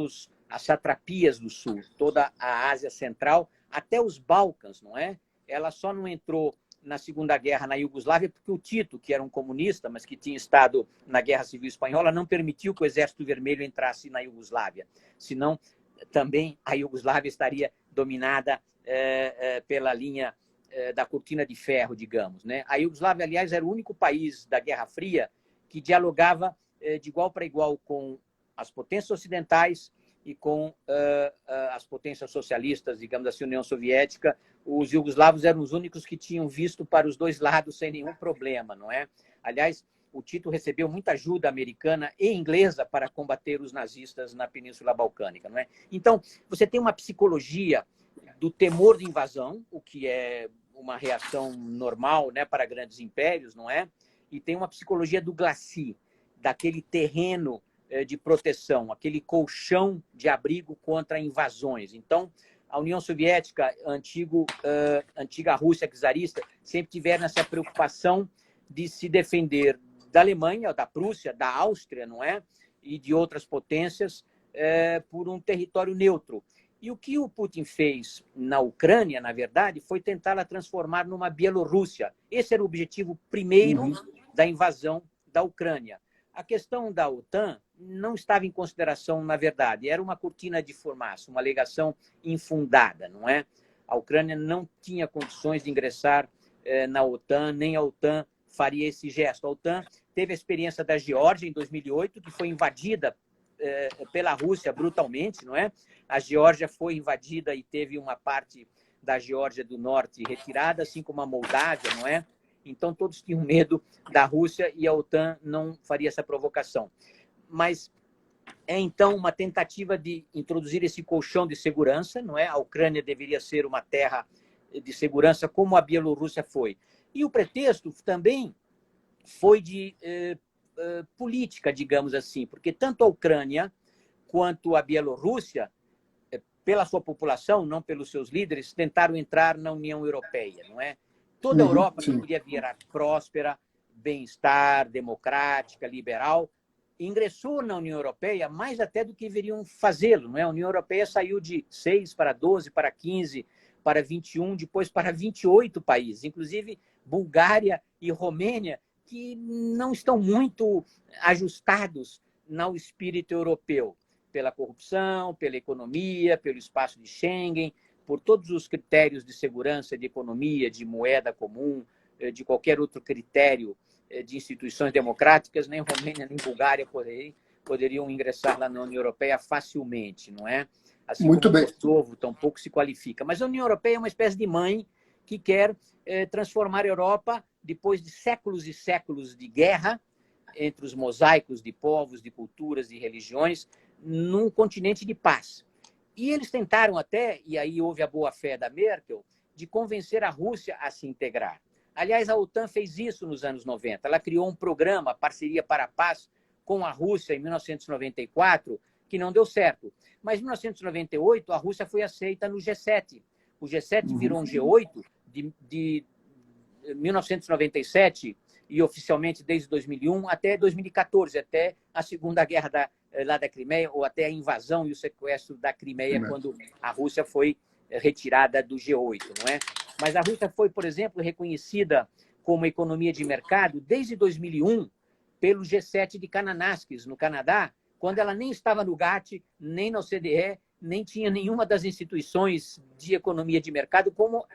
as satrapias do sul, toda a Ásia Central, até os Balcãs, não é? Ela só não entrou na Segunda Guerra na Iugoslávia porque o Tito, que era um comunista, mas que tinha estado na Guerra Civil Espanhola, não permitiu que o Exército Vermelho entrasse na Iugoslávia. Senão, também a Iugoslávia estaria dominada pela linha da cortina de ferro, digamos, né? A Iugoslávia, aliás, era o único país da Guerra Fria que dialogava de igual para igual com as potências ocidentais e com as potências socialistas, digamos assim, União Soviética. Os iugoslavos eram os únicos que tinham visto para os dois lados sem nenhum problema, não é? Aliás, o Tito recebeu muita ajuda americana e inglesa para combater os nazistas na Península Balcânica, não é? Então, você tem uma psicologia do temor de invasão, o que é uma reação normal, né, para grandes impérios, não é? E tem uma psicologia do glacis, daquele terreno de proteção, aquele colchão de abrigo contra invasões. Então, a União Soviética, antiga Rússia czarista, sempre tiveram essa preocupação de se defender da Alemanha, da Prússia, da Áustria, não é? E de outras potências por um território neutro. E o que o Putin fez na Ucrânia, na verdade, foi tentá-la transformar numa Bielorrússia. Esse era o objetivo primeiro da invasão da Ucrânia. A questão da OTAN não estava em consideração, na verdade. Era uma cortina de fumaça, uma alegação infundada, não é? A Ucrânia não tinha condições de ingressar na OTAN, nem a OTAN faria esse gesto. A OTAN teve a experiência da Geórgia, em 2008, que foi invadida pela Rússia brutalmente, não é? A Geórgia foi invadida e teve uma parte da Geórgia do Norte retirada, assim como a Moldávia, não é? Então, todos tinham medo da Rússia e a OTAN não faria essa provocação. Mas é, então, uma tentativa de introduzir esse colchão de segurança, não é? A Ucrânia deveria ser uma terra de segurança, como a Bielorrússia foi. E o pretexto também foi de política, digamos assim, porque tanto a Ucrânia quanto a Bielorrússia pela sua população, não pelos seus líderes, tentaram entrar na União Europeia, não é? Toda a Europa que podia virar próspera, bem-estar, democrática, liberal, ingressou na União Europeia mais até do que deveriam fazê-lo, não é? A União Europeia saiu de 6 para 12, para 15, para 21, depois para 28 países, inclusive Bulgária e Romênia, que não estão muito ajustados ao espírito europeu, pela corrupção, pela economia, pelo espaço de Schengen, por todos os critérios de segurança, de economia, de moeda comum, de qualquer outro critério de instituições democráticas, nem Romênia nem Bulgária poderiam ingressar lá na União Europeia facilmente, não é? Assim Muito como bem. o Kosovo tampouco se qualifica. Mas a União Europeia é uma espécie de mãe que quer transformar a Europa, depois de séculos e séculos de guerra entre os mosaicos de povos, de culturas, de religiões, num continente de paz. E eles tentaram até, e aí houve a boa-fé da Merkel, de convencer a Rússia a se integrar. Aliás, a OTAN fez isso nos anos 90. Ela criou um programa, Parceria para a Paz, com a Rússia em 1994, que não deu certo. Mas em 1998, a Rússia foi aceita no G7. O G7 virou um G8 de 1997 e oficialmente desde 2001 até 2014, até a Segunda Guerra lá da Crimeia, ou até a invasão e o sequestro da Crimeia, quando a Rússia foi retirada do G8, não é? Mas a Rússia foi, por exemplo, reconhecida como economia de mercado desde 2001 pelo G7 de Kananaskis, no Canadá, quando ela nem estava no GATT, nem na OCDE, nem tinha nenhuma das instituições de economia de mercado, como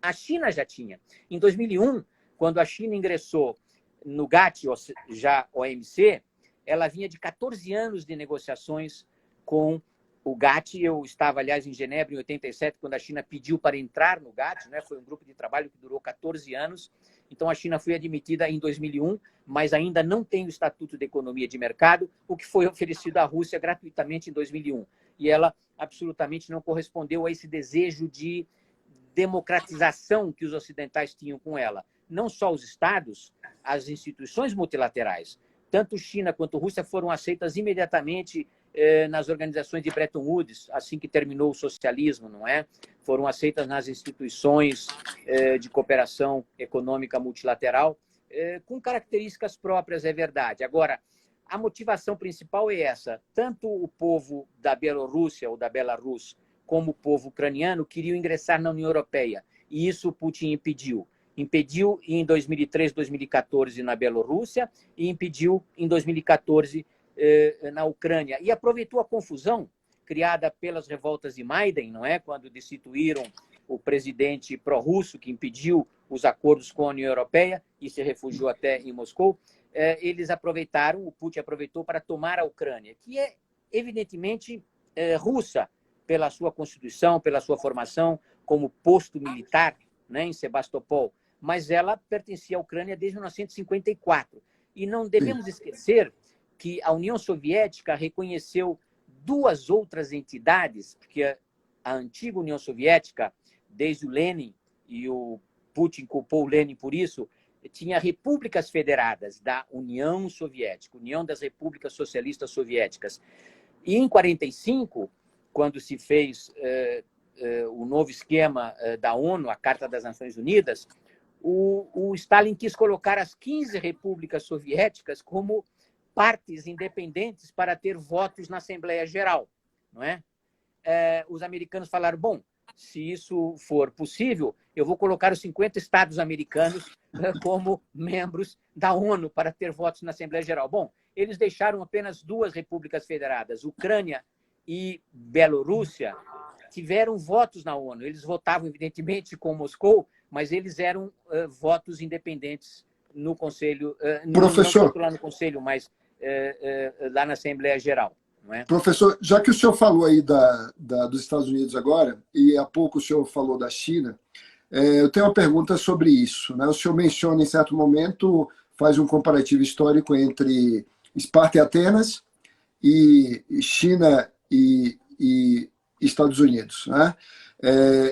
a China já tinha. Em 2001, quando a China ingressou no GATT, já OMC, ela vinha de 14 anos de negociações com o GATT. Eu estava, aliás, em Genebra em 87, quando a China pediu para entrar no GATT, né? Foi um grupo de trabalho que durou 14 anos. Então, a China foi admitida em 2001, mas ainda não tem o Estatuto de Economia de Mercado, o que foi oferecido à Rússia gratuitamente em 2001. E ela absolutamente não correspondeu a esse desejo de democratização que os ocidentais tinham com ela. Não só os Estados, as instituições multilaterais. Tanto China quanto Rússia foram aceitas imediatamente nas organizações de Bretton Woods, assim que terminou o socialismo, não é? Foram aceitas nas instituições de cooperação econômica multilateral, com características próprias, é verdade. Agora, a motivação principal é essa. Tanto o povo da Bielorrússia ou da Belarus, como o povo ucraniano, queriam ingressar na União Europeia. E isso Putin impediu. Impediu em 2003, 2014 na Bielorrússia e impediu em 2014 na Ucrânia. E aproveitou a confusão criada pelas revoltas de Maidan, não é? Quando destituíram o presidente pró-russo que impediu os acordos com a União Europeia e se refugiou até em Moscou. Eles aproveitaram, o Putin aproveitou para tomar a Ucrânia, que é evidentemente russa, pela sua constituição, pela sua formação como posto militar, né, em Sebastopol, mas ela pertencia à Ucrânia desde 1954. E não devemos esquecer que a União Soviética reconheceu duas outras entidades, porque a antiga União Soviética, desde o Lenin, e o Putin culpou o Lenin por isso, tinha repúblicas federadas da União Soviética, União das Repúblicas Socialistas Soviéticas. E em 1945, quando se fez o novo esquema da ONU, a Carta das Nações Unidas, o Stalin quis colocar as 15 repúblicas soviéticas como partes independentes para ter votos na Assembleia Geral, não é? Os americanos falaram, bom, se isso for possível, eu vou colocar os 50 estados americanos como membros da ONU para ter votos na Assembleia Geral. Bom, eles deixaram apenas duas repúblicas federadas, Ucrânia e Bielorrússia, tiveram votos na ONU. Eles votavam, evidentemente, com Moscou, mas eles eram votos independentes no Conselho, Professor, não tanto lá no Conselho, mas lá na Assembleia Geral. Não é? Professor, já que o senhor falou aí dos Estados Unidos agora, e há pouco o senhor falou da China, eu tenho uma pergunta sobre isso, né? O senhor menciona, em certo momento, faz um comparativo histórico entre Esparta e Atenas, e China e Estados Unidos, né?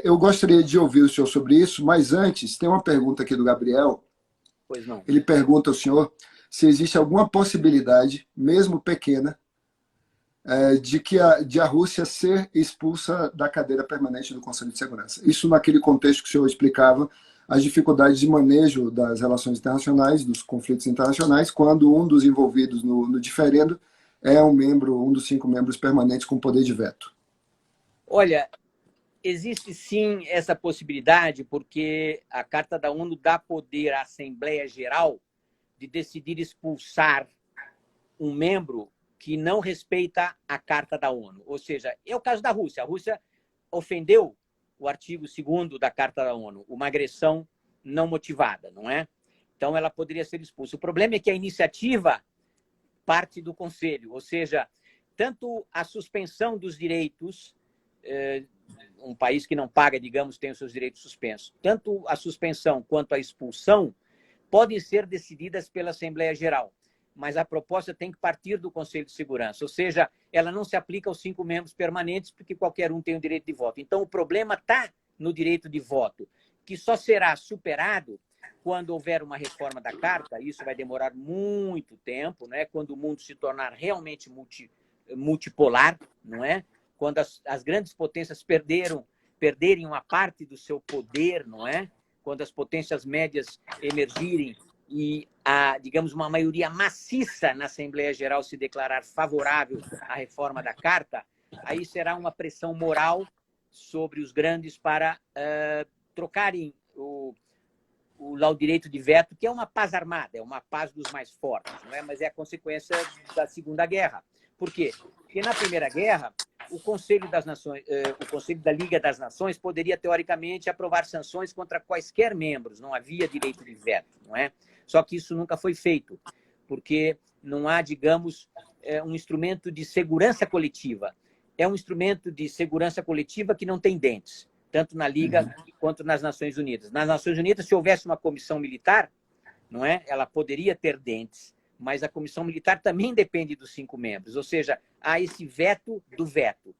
Eu gostaria de ouvir o senhor sobre isso, mas antes, tem uma pergunta aqui do Gabriel. Pois não. Ele pergunta ao senhor se existe alguma possibilidade, mesmo pequena, de a Rússia ser expulsa da cadeira permanente do Conselho de Segurança. Isso naquele contexto que o senhor explicava, as dificuldades de manejo das relações internacionais, dos conflitos internacionais, quando um dos envolvidos no diferendo é um dos 5 membros permanentes com poder de veto. Olha, existe sim essa possibilidade, porque a Carta da ONU dá poder à Assembleia Geral de decidir expulsar um membro que não respeita a Carta da ONU. Ou seja, é o caso da Rússia. A Rússia ofendeu o artigo 2º da Carta da ONU, uma agressão não motivada, não é? Então, ela poderia ser expulsa. O problema é que a iniciativa parte do Conselho, ou seja, tanto a suspensão dos direitos, um país que não paga, digamos, tem os seus direitos suspensos, tanto a suspensão quanto a expulsão podem ser decididas pela Assembleia Geral, mas a proposta tem que partir do Conselho de Segurança, ou seja, ela não se aplica aos 5 membros permanentes, porque qualquer um tem o direito de voto. Então, o problema está no direito de voto, que só será superado quando houver uma reforma da Carta. Isso vai demorar muito tempo, né? Quando o mundo se tornar realmente multipolar, não é? Quando as grandes potências perderem uma parte do seu poder, não é? Quando as potências médias emergirem e, digamos, uma maioria maciça na Assembleia Geral se declarar favorável à reforma da Carta, aí será uma pressão moral sobre os grandes para trocarem o direito de veto, que é uma paz armada, é uma paz dos mais fortes, não é? Mas é a consequência da Segunda Guerra. Por quê? Porque na Primeira Guerra, o Conselho da Liga das Nações poderia, teoricamente, aprovar sanções contra quaisquer membros, não havia direito de veto, não é? Só que isso nunca foi feito, porque não há, digamos, um instrumento de segurança coletiva. É um instrumento de segurança coletiva que não tem dentes, tanto na Liga quanto nas Nações Unidas. Nas Nações Unidas, se houvesse uma comissão militar, não é? Ela poderia ter dentes, mas a comissão militar também depende dos 5 membros, ou seja, há esse veto do veto.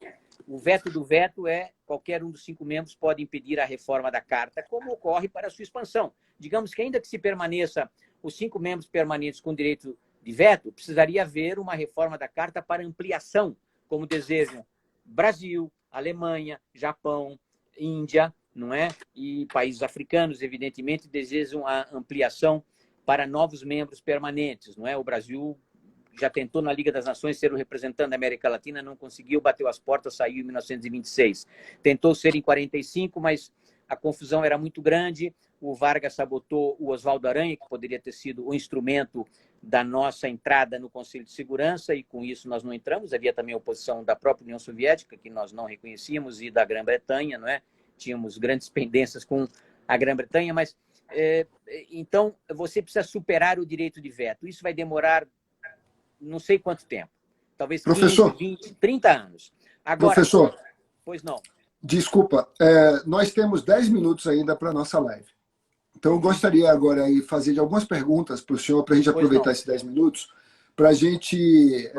O veto do veto é qualquer um dos 5 membros pode impedir a reforma da Carta, como ocorre para a sua expansão. Digamos que ainda que se permaneça os 5 membros permanentes com direito de veto, precisaria haver uma reforma da Carta para ampliação, como desejam Brasil, Alemanha, Japão, Índia, não é? E países africanos, evidentemente, desejam a ampliação para novos membros permanentes, não é? O Brasil já tentou na Liga das Nações ser o representante da América Latina, não conseguiu, bateu as portas, saiu em 1926. Tentou ser em 45, mas a confusão era muito grande. O Vargas sabotou o Oswaldo Aranha, que poderia ter sido o instrumento da nossa entrada no Conselho de Segurança, e com isso nós não entramos. Havia também a oposição da própria União Soviética, que nós não reconhecíamos, e da Grã-Bretanha, não é? Tínhamos grandes pendências com a Grã-Bretanha, mas então você precisa superar o direito de veto. Isso vai demorar não sei quanto tempo, talvez 15, 20, 30 anos. Agora, professor, pois não. Desculpa, nós temos 10 minutos ainda para a nossa live. Então, eu gostaria agora de fazer algumas perguntas para o senhor, para a gente aproveitar esses 10 minutos, para a gente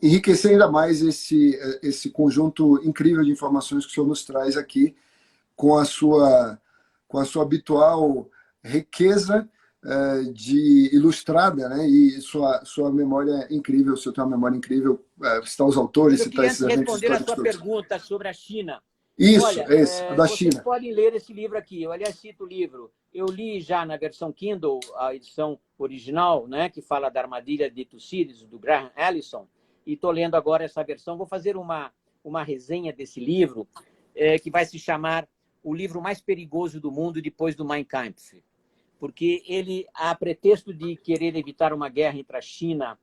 enriquecer ainda mais esse conjunto incrível de informações que o senhor nos traz aqui, com a sua habitual riqueza de ilustrada, né? E sua memória incrível, o senhor tem uma memória incrível, citar os autores, citar esses eventos históricos. Eu queria responder a sua pergunta sobre a China. Isso, olha, da China. Vocês podem ler esse livro aqui. Eu, aliás, cito o livro. Eu li já na versão Kindle, a edição original, né, que fala da armadilha de Tucídides, do Graham Allison, e estou lendo agora essa versão. Vou fazer uma resenha desse livro, que vai se chamar O Livro Mais Perigoso do Mundo depois do Mein Kampf. Porque ele, a pretexto de querer evitar uma guerra entre a China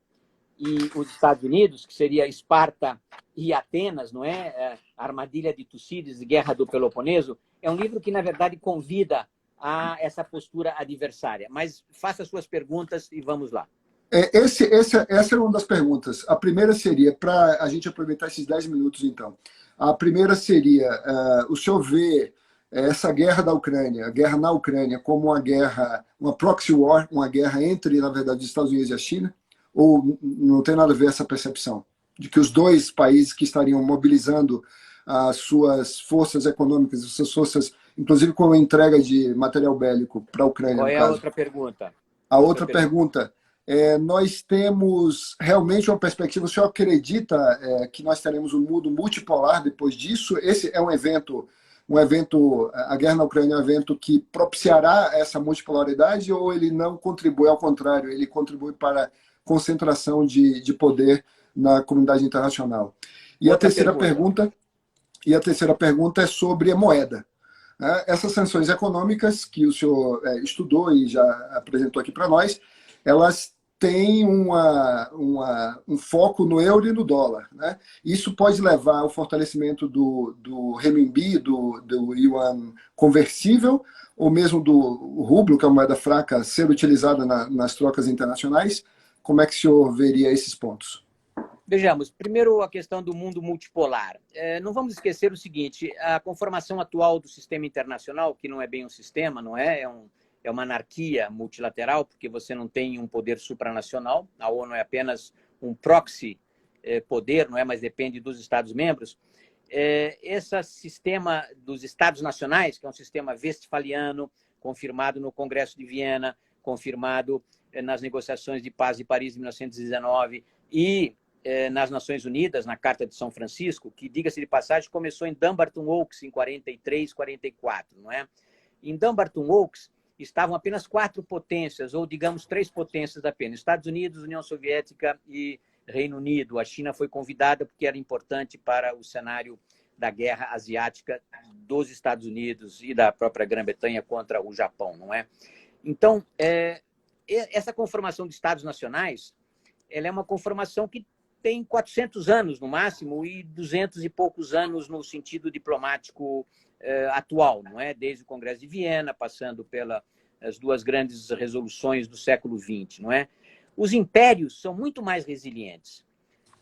e os Estados Unidos, que seria Esparta e Atenas, não é? A Armadilha de Tucídides, Guerra do Peloponeso, é um livro que, na verdade, convida a essa postura adversária. Mas faça suas perguntas e vamos lá. Essa é uma das perguntas. A primeira seria, para a gente aproveitar esses 10 minutos, então. A primeira seria, o senhor vê essa guerra da Ucrânia, a guerra na Ucrânia, como uma proxy war, uma guerra entre, na verdade, os Estados Unidos e a China? Ou não tem nada a ver essa percepção de que os dois países que estariam mobilizando as suas forças econômicas, as suas forças, inclusive com a entrega de material bélico para a Ucrânia? Qual é a outra pergunta? A outra pergunta nós temos realmente uma perspectiva. O senhor acredita que nós teremos um mundo multipolar depois disso? Esse é um evento, a guerra na Ucrânia é um evento que propiciará essa multipolaridade ou ele não contribui, ao contrário, ele contribui para a concentração de poder na comunidade internacional? E a Outra terceira pergunta. pergunta é sobre a moeda. Essas sanções econômicas que o senhor estudou e já apresentou aqui para nós, elas têm um foco no euro e no dólar, né? Isso pode levar ao fortalecimento do renminbi, do yuan conversível, ou mesmo do rublo, que é uma moeda fraca, ser utilizada nas trocas internacionais. Como é que o senhor veria esses pontos? Vejamos, primeiro a questão do mundo multipolar. Não vamos esquecer o seguinte, a conformação atual do sistema internacional, que não é bem um sistema, não é? É uma anarquia multilateral, porque você não tem um poder supranacional, a ONU é apenas um proxy poder, não é? Mas depende dos Estados-membros. Esse sistema dos Estados nacionais, que é um sistema westfaliano, confirmado no Congresso de Viena, confirmado nas negociações de paz de Paris de 1919 e nas Nações Unidas, na Carta de São Francisco, que, diga-se de passagem, começou em Dumbarton Oaks, em 43, 44, não é? Em Dumbarton Oaks estavam apenas 4 potências, ou, digamos, 3 potências apenas: Estados Unidos, União Soviética e Reino Unido. A China foi convidada porque era importante para o cenário da guerra asiática dos Estados Unidos e da própria Grã-Bretanha contra o Japão, não é? Então, essa conformação de Estados nacionais, ela é uma conformação que tem 400 anos no máximo e 200 e poucos anos no sentido diplomático atual, não é? Desde o Congresso de Viena, passando pelas 2 grandes resoluções do século XX, não é? Os impérios são muito mais resilientes.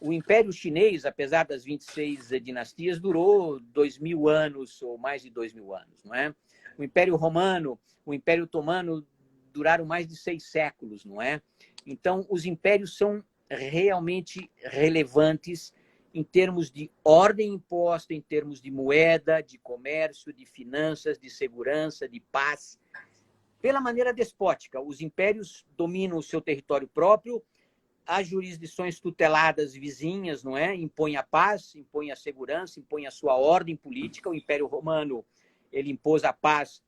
O Império Chinês, apesar das 26 dinastias, durou 2.000 anos ou mais de 2.000 anos, não é? O Império Romano, o Império Otomano duraram mais de 6 séculos, não é? Então, os impérios são realmente relevantes em termos de ordem imposta, em termos de moeda, de comércio, de finanças, de segurança, de paz. Pela maneira despótica, os impérios dominam o seu território próprio, as jurisdições tuteladas vizinhas, não é? Impõem a paz, impõem a segurança, impõem a sua ordem política. O Império Romano, ele impôs a paz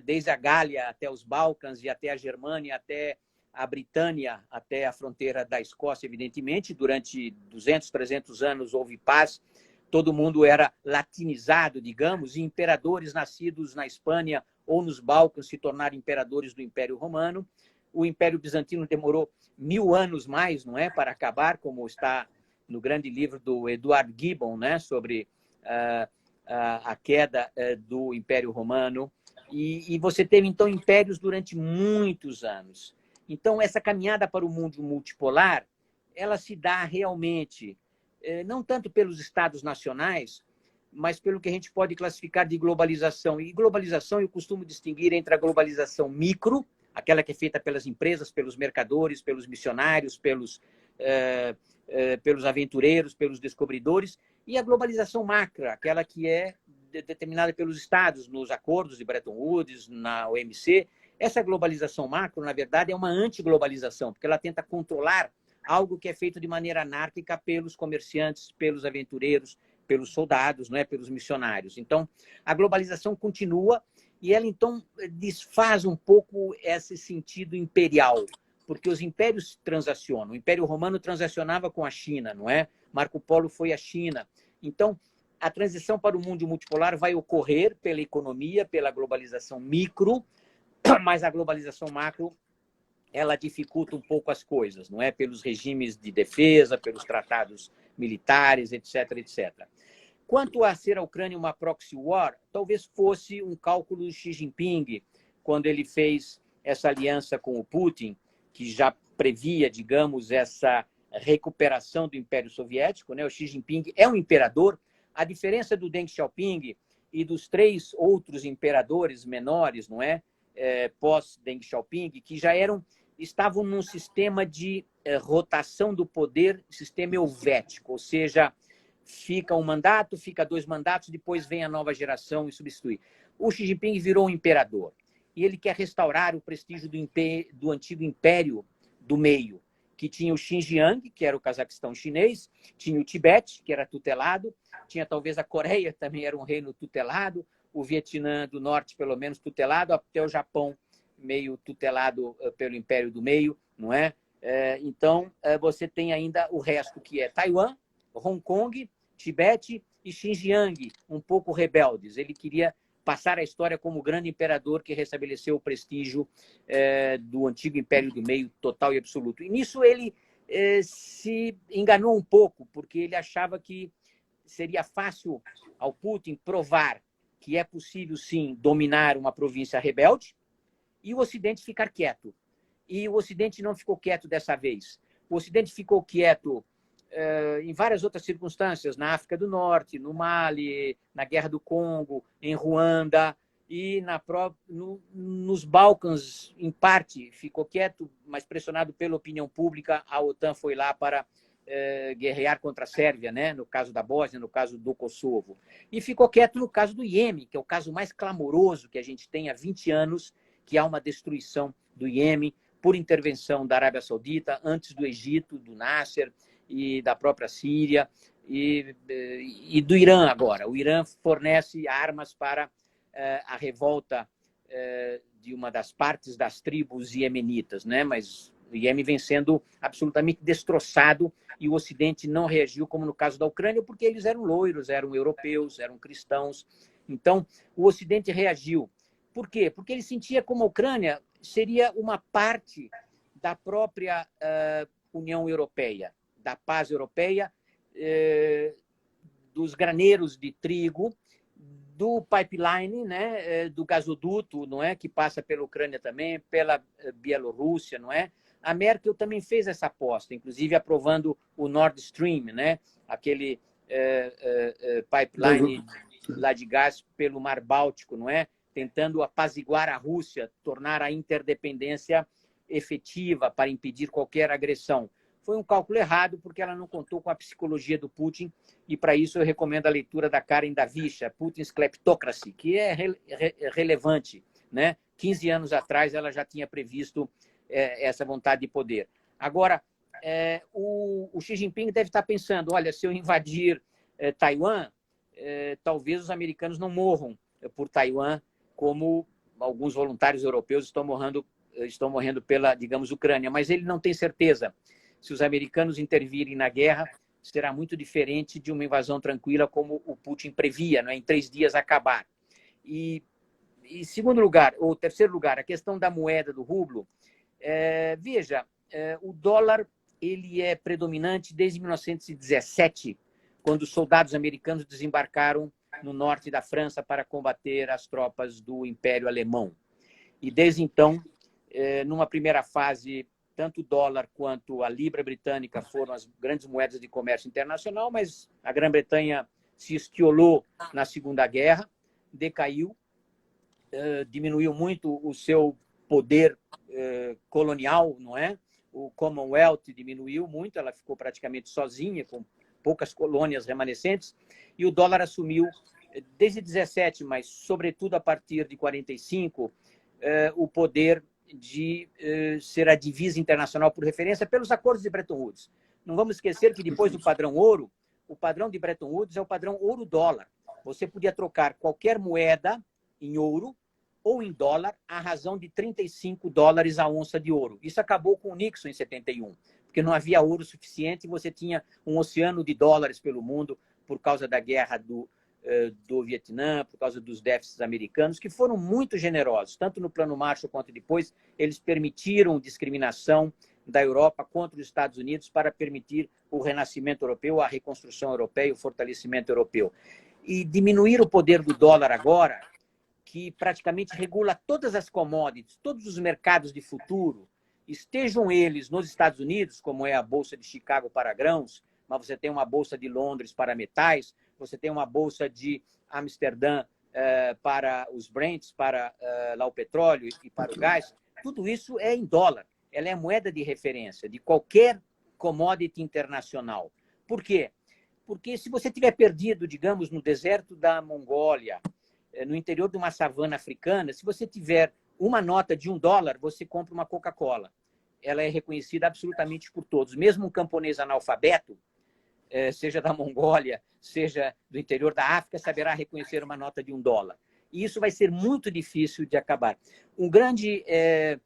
desde a Gália até os Balcãs e até a Germânia, até a Britânia, até a fronteira da Escócia, evidentemente. Durante 200, 300 anos houve paz. Todo mundo era latinizado, digamos, e imperadores nascidos na Espanha ou nos Balcãs se tornaram imperadores do Império Romano. O Império Bizantino demorou 1000 anos mais, não é, para acabar, como está no grande livro do Edward Gibbon, né, sobre a queda do Império Romano. E você teve, então, impérios durante muitos anos. Então, essa caminhada para o mundo multipolar, ela se dá realmente, não tanto pelos Estados nacionais, mas pelo que a gente pode classificar de globalização. E globalização eu costumo distinguir entre a globalização micro, aquela que é feita pelas empresas, pelos mercadores, pelos missionários, pelos aventureiros, pelos descobridores, e a globalização macro, aquela que é determinada pelos Estados, nos acordos de Bretton Woods, na OMC. Essa globalização macro, na verdade, é uma antiglobalização, porque ela tenta controlar algo que é feito de maneira anárquica pelos comerciantes, pelos aventureiros, pelos soldados, não é? Pelos missionários. Então, a globalização continua e ela, então, desfaz um pouco esse sentido imperial, porque os impérios transacionam. O Império Romano transacionava com a China, não é? Marco Polo foi à China. Então, a transição para o mundo multipolar vai ocorrer pela economia, pela globalização micro, mas a globalização macro, ela dificulta um pouco as coisas, não é? Pelos regimes de defesa, pelos tratados militares, etc, etc. Quanto a ser a Ucrânia uma proxy war, talvez fosse um cálculo de Xi Jinping, quando ele fez essa aliança com o Putin, que já previa, digamos, essa recuperação do Império Soviético, né? O Xi Jinping é um imperador. A diferença do Deng Xiaoping e dos 3 outros imperadores menores, não é? Pós-Deng Xiaoping, que já estavam num sistema de rotação do poder, sistema helvético, ou seja, fica um mandato, fica 2 mandatos, depois vem a nova geração e substitui. O Xi Jinping virou um imperador e ele quer restaurar o prestígio do antigo império do meio, que tinha o Xinjiang, que era o Cazaquistão chinês, tinha o Tibete, que era tutelado, tinha talvez a Coreia, também era um reino tutelado, o Vietnã do Norte, pelo menos, tutelado, até o Japão, meio tutelado pelo Império do Meio, não é? Então, você tem ainda o resto, que é Taiwan, Hong Kong, Tibete e Xinjiang, um pouco rebeldes. Ele queria passar a história como o grande imperador que restabeleceu o prestígio do antigo Império do Meio, total e absoluto. E nisso ele se enganou um pouco, porque ele achava que seria fácil ao Putin provar que é possível, sim, dominar uma província rebelde e o Ocidente ficar quieto. E o Ocidente não ficou quieto dessa vez. O Ocidente ficou quieto em várias outras circunstâncias, na África do Norte, no Mali, na Guerra do Congo, em Ruanda e nos Balcãs, em parte, ficou quieto, mas pressionado pela opinião pública, a OTAN foi lá para guerrear contra a Sérvia, né? No caso da Bósnia, no caso do Kosovo. E ficou quieto no caso do Iêmen, que é o caso mais clamoroso que a gente tem há 20 anos, que há uma destruição do Iêmen por intervenção da Arábia Saudita, antes do Egito, do Nasser e da própria Síria e do Irã agora. O Irã fornece armas para a revolta de uma das partes das tribos iemenitas, né? Mas o Iêmen vem sendo absolutamente destroçado e o Ocidente não reagiu, como no caso da Ucrânia, porque eles eram loiros, eram europeus, eram cristãos. Então, o Ocidente reagiu. Por quê? Porque ele sentia como a Ucrânia seria uma parte da própria União Europeia, da paz europeia, dos graneiros de trigo, do pipeline, né, do gasoduto, não é, que passa pela Ucrânia também, pela Bielorrússia, não é? A Merkel também fez essa aposta, inclusive aprovando o Nord Stream, né, aquele pipeline lá de gás pelo Mar Báltico, não é? Tentando apaziguar a Rússia, tornar a interdependência efetiva para impedir qualquer agressão. Foi um cálculo errado, porque ela não contou com a psicologia do Putin, e para isso eu recomendo a leitura da Karen Davisha, Putin's Kleptocracy, que é relevante, né? 15 anos atrás ela já tinha previsto essa vontade de poder. Agora, o Xi Jinping deve estar pensando, olha, se eu invadir Taiwan, talvez os americanos não morram por Taiwan, como alguns voluntários europeus estão morrendo pela, digamos, Ucrânia, mas ele não tem certeza. Se os americanos intervirem na guerra, será muito diferente de uma invasão tranquila como o Putin previa, não é? Em 3 dias acabar. E segundo lugar, ou terceiro lugar, a questão da moeda do rublo. Veja, o dólar ele é predominante desde 1917, quando os soldados americanos desembarcaram no norte da França para combater as tropas do Império Alemão. E desde então, numa primeira fase, tanto o dólar quanto a libra britânica foram as grandes moedas de comércio internacional, mas a Grã-Bretanha se esquiolou na Segunda Guerra, decaiu, diminuiu muito o seu poder colonial, não é? O Commonwealth diminuiu muito, ela ficou praticamente sozinha, com poucas colônias remanescentes, e o dólar assumiu, desde 17, mas sobretudo a partir de 45, o poder de ser a divisa internacional por referência pelos acordos de Bretton Woods. Não vamos esquecer que depois do padrão ouro, o padrão de Bretton Woods é o padrão ouro-dólar. Você podia trocar qualquer moeda em ouro ou em dólar à razão de $35 a onça de ouro. Isso acabou com o Nixon em 71, porque não havia ouro suficiente e você tinha um oceano de dólares pelo mundo por causa da guerra do Vietnã, por causa dos déficits americanos, que foram muito generosos, tanto no Plano Marshall quanto depois, eles permitiram discriminação da Europa contra os Estados Unidos para permitir o renascimento europeu, a reconstrução europeia, o fortalecimento europeu. E diminuir o poder do dólar agora, que praticamente regula todas as commodities, todos os mercados de futuro, estejam eles nos Estados Unidos, como é a Bolsa de Chicago para grãos, mas você tem uma Bolsa de Londres para metais, você tem uma Bolsa de Amsterdã para os Brents, para lá o petróleo e para o gás, tudo isso é em dólar. Ela é a moeda de referência de qualquer commodity internacional. Por quê? Porque se você tiver perdido, digamos, no deserto da Mongólia, no interior de uma savana africana, se você tiver uma nota de $1, você compra uma Coca-Cola. ela é reconhecida absolutamente por todos. Mesmo um camponês analfabeto, seja da Mongólia, seja do interior da África, saberá reconhecer uma nota de $1. E isso vai ser muito difícil de acabar. Uma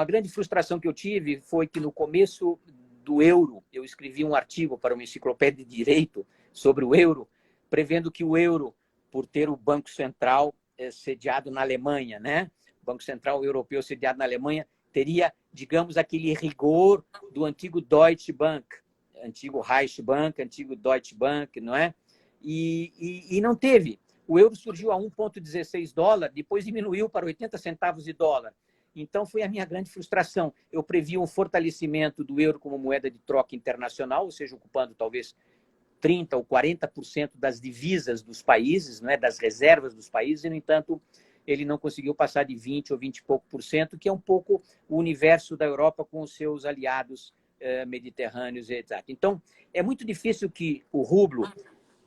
grande frustração que eu tive foi que no começo do euro, eu escrevi um artigo para uma enciclopédia de direito sobre o euro, prevendo que o euro, por ter o Banco Central sediado na Alemanha, né? O Banco Central Europeu sediado na Alemanha, teria, digamos, aquele rigor do antigo Deutsche Bank, antigo Reichsbank, antigo Deutsche Bank, não é? E não teve. O euro surgiu a $1,16, depois diminuiu para 80 centavos de dólar. Então, foi a minha grande frustração. Eu previ um fortalecimento do euro como moeda de troca internacional, ou seja, ocupando talvez 30% ou 40% das divisas dos países, não é? Das reservas dos países, e, no entanto, ele não conseguiu passar de 20% ou 20 e pouco por cento, que é um pouco o universo da Europa com os seus aliados mediterrâneos, etc. Então, é muito difícil que o rublo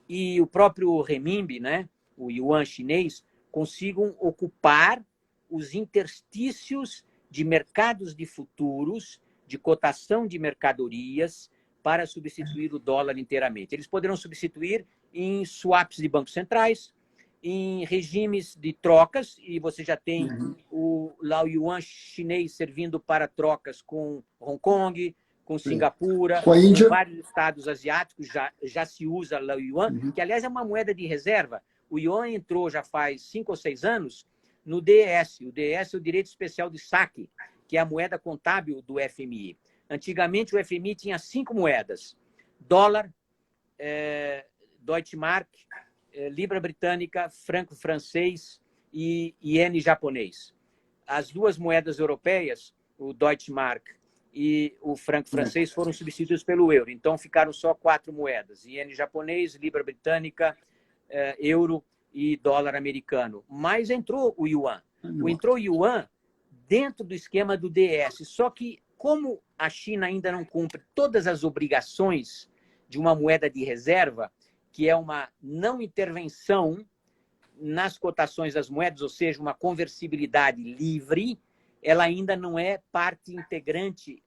e o próprio renminbi, né? O yuan chinês, consigam ocupar os interstícios de mercados de futuros, de cotação de mercadorias, para substituir o dólar inteiramente. Eles poderão substituir em swaps de bancos centrais, em regimes de trocas, e você já tem o yuan chinês servindo para trocas com Hong Kong, com Singapura, com a Índia, com vários estados asiáticos, já se usa o yuan, que, aliás, é uma moeda de reserva. O yuan entrou já faz 5 ou 6 anos no DES. O DES é o Direito Especial de Saque, que é a moeda contábil do FMI. Antigamente, o FMI tinha 5 moedas: dólar, Deutsche Mark, libra britânica, franco francês e iene japonês. As duas moedas europeias, o Deutsche Mark e o franco francês, foram substituídos pelo euro. Então, ficaram só 4 moedas: iene japonês, libra britânica, euro e dólar americano. Mas entrou o yuan. Entrou o yuan dentro do esquema do DS. Só que, como a China ainda não cumpre todas as obrigações de uma moeda de reserva, que é uma não intervenção nas cotações das moedas, ou seja, uma conversibilidade livre, ela ainda não é parte integrante,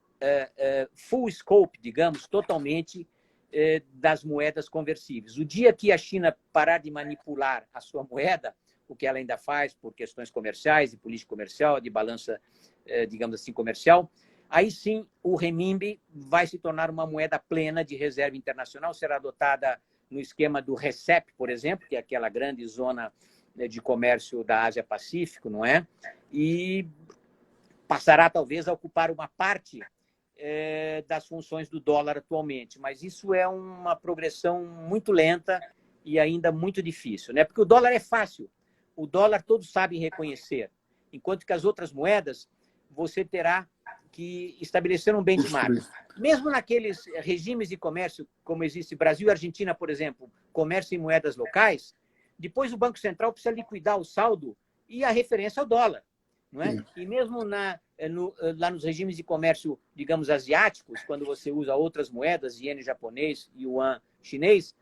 full scope, digamos, totalmente das moedas conversíveis. O dia que a China parar de manipular a sua moeda, o que ela ainda faz por questões comerciais, de política comercial, de balança, digamos assim, comercial, aí sim o renminbi vai se tornar uma moeda plena de reserva internacional, será adotada no esquema do RCEP, por exemplo, que é aquela grande zona de comércio da Ásia-Pacífico, não é? E passará talvez a ocupar uma parte das funções do dólar atualmente, mas isso é uma progressão muito lenta e ainda muito difícil, né? Porque o dólar é fácil, o dólar todos sabem reconhecer, enquanto que as outras moedas você terá que estabelecer um benchmark. Mesmo naqueles regimes de comércio, como existe Brasil e Argentina, por exemplo, comércio em moedas locais, depois o Banco Central precisa liquidar o saldo e a referência ao dólar, não é? E mesmo lá nos regimes de comércio, digamos, asiáticos, quando você usa outras moedas, iene japonês, yuan chinês,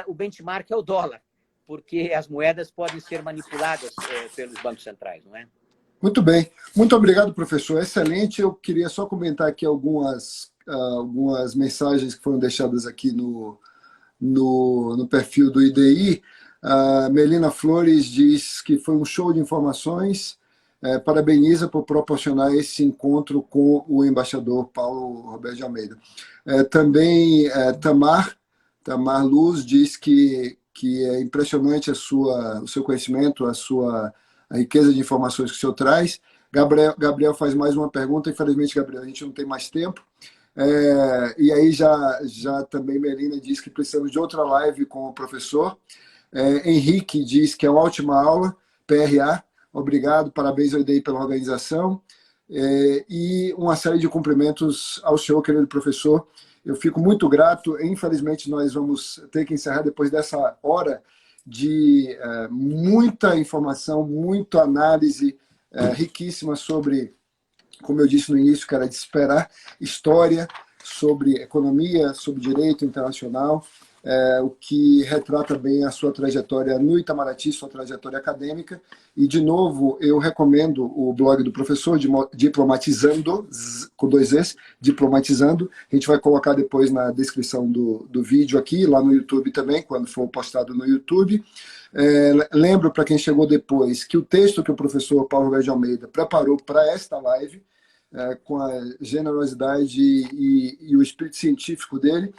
o benchmark é o dólar, porque as moedas podem ser manipuladas pelos bancos centrais, não é? Muito bem. Muito obrigado, professor. Excelente. Eu queria só comentar aqui algumas mensagens que foram deixadas aqui no perfil do IDI. A Melina Flores diz que foi um show de informações. Parabeniza por proporcionar esse encontro com o embaixador Paulo Roberto de Almeida. Também Tamar Luz diz que é impressionante o seu conhecimento, a riqueza de informações que o senhor traz. Gabriel faz mais uma pergunta. Infelizmente, Gabriel, a gente não tem mais tempo. E aí já também Melina diz que precisamos de outra live com o professor. Henrique diz que é uma ótima aula, PRA. Obrigado, parabéns ao IDI pela organização. E uma série de cumprimentos ao senhor, querido professor. Eu fico muito grato. Infelizmente, nós vamos ter que encerrar depois dessa hora de muita informação, muita análise riquíssima sobre, como eu disse no início, que era de esperar, história, sobre economia, sobre direito internacional. o que retrata bem a sua trajetória no Itamaraty, sua trajetória acadêmica. E, de novo, eu recomendo o blog do professor, Diplomatizando, com 2 Es, Diplomatizando. A gente vai colocar depois na descrição do vídeo aqui, lá no YouTube também, quando for postado no YouTube. Lembro, para quem chegou depois, que o texto que o professor Paulo Roberto de Almeida preparou para esta live, com a generosidade e o espírito científico dele,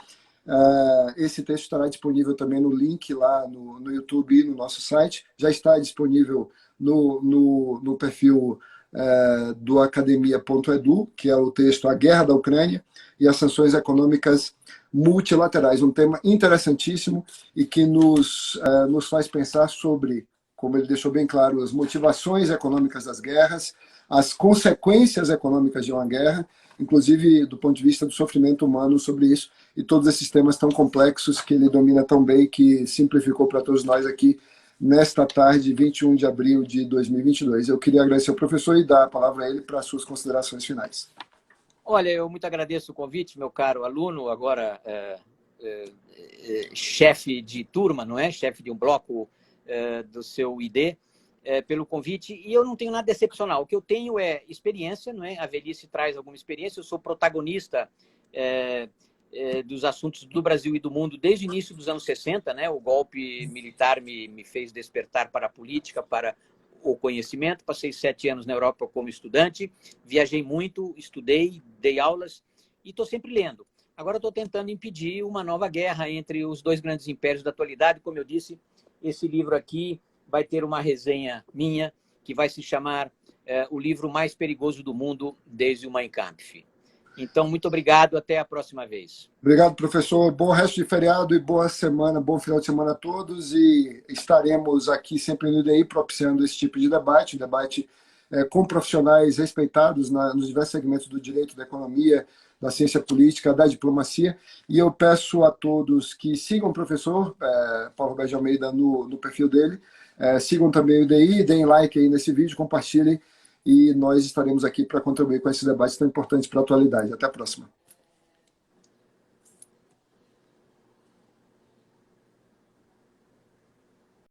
esse texto estará disponível também no link lá no YouTube e no nosso site. Já está disponível no perfil do academia.edu, que é o texto A Guerra da Ucrânia e as Sanções Econômicas Multilaterais. Um tema interessantíssimo e que nos faz pensar sobre, como ele deixou bem claro, as motivações econômicas das guerras, as consequências econômicas de uma guerra, inclusive do ponto de vista do sofrimento humano sobre isso, e todos esses temas tão complexos que ele domina tão bem, que simplificou para todos nós aqui nesta tarde, 21 de abril de 2022. Eu queria agradecer ao professor e dar a palavra a ele para as suas considerações finais. Olha, eu muito agradeço o convite, meu caro aluno, agora chefe de turma, não é? Chefe de um bloco do seu ID, pelo convite. E eu não tenho nada excepcional. O que eu tenho é experiência, não é? A velhice traz alguma experiência. Eu sou protagonista dos assuntos do Brasil e do mundo desde o início dos anos 60, né? O golpe militar me fez despertar para a política, para o conhecimento. Passei 7 anos na Europa como estudante, viajei muito, estudei, dei aulas e estou sempre lendo. Agora estou tentando impedir uma nova guerra entre os 2 grandes impérios da atualidade. Como eu disse, esse livro aqui vai ter uma resenha minha que vai se chamar O Livro Mais Perigoso do Mundo desde o Mein Kampf. Então, muito obrigado. Até a próxima vez. Obrigado, professor. Bom resto de feriado e boa semana, bom final de semana a todos. E estaremos aqui sempre no IDI propiciando esse tipo de debate, um debate com profissionais respeitados nos diversos segmentos do direito, da economia, da ciência política, da diplomacia. E eu peço a todos que sigam o professor Paulo Roberto de Almeida no perfil dele, sigam também o IDI, deem like aí nesse vídeo, compartilhem, e nós estaremos aqui para contribuir com esses debates tão importantes para a atualidade. Até a próxima.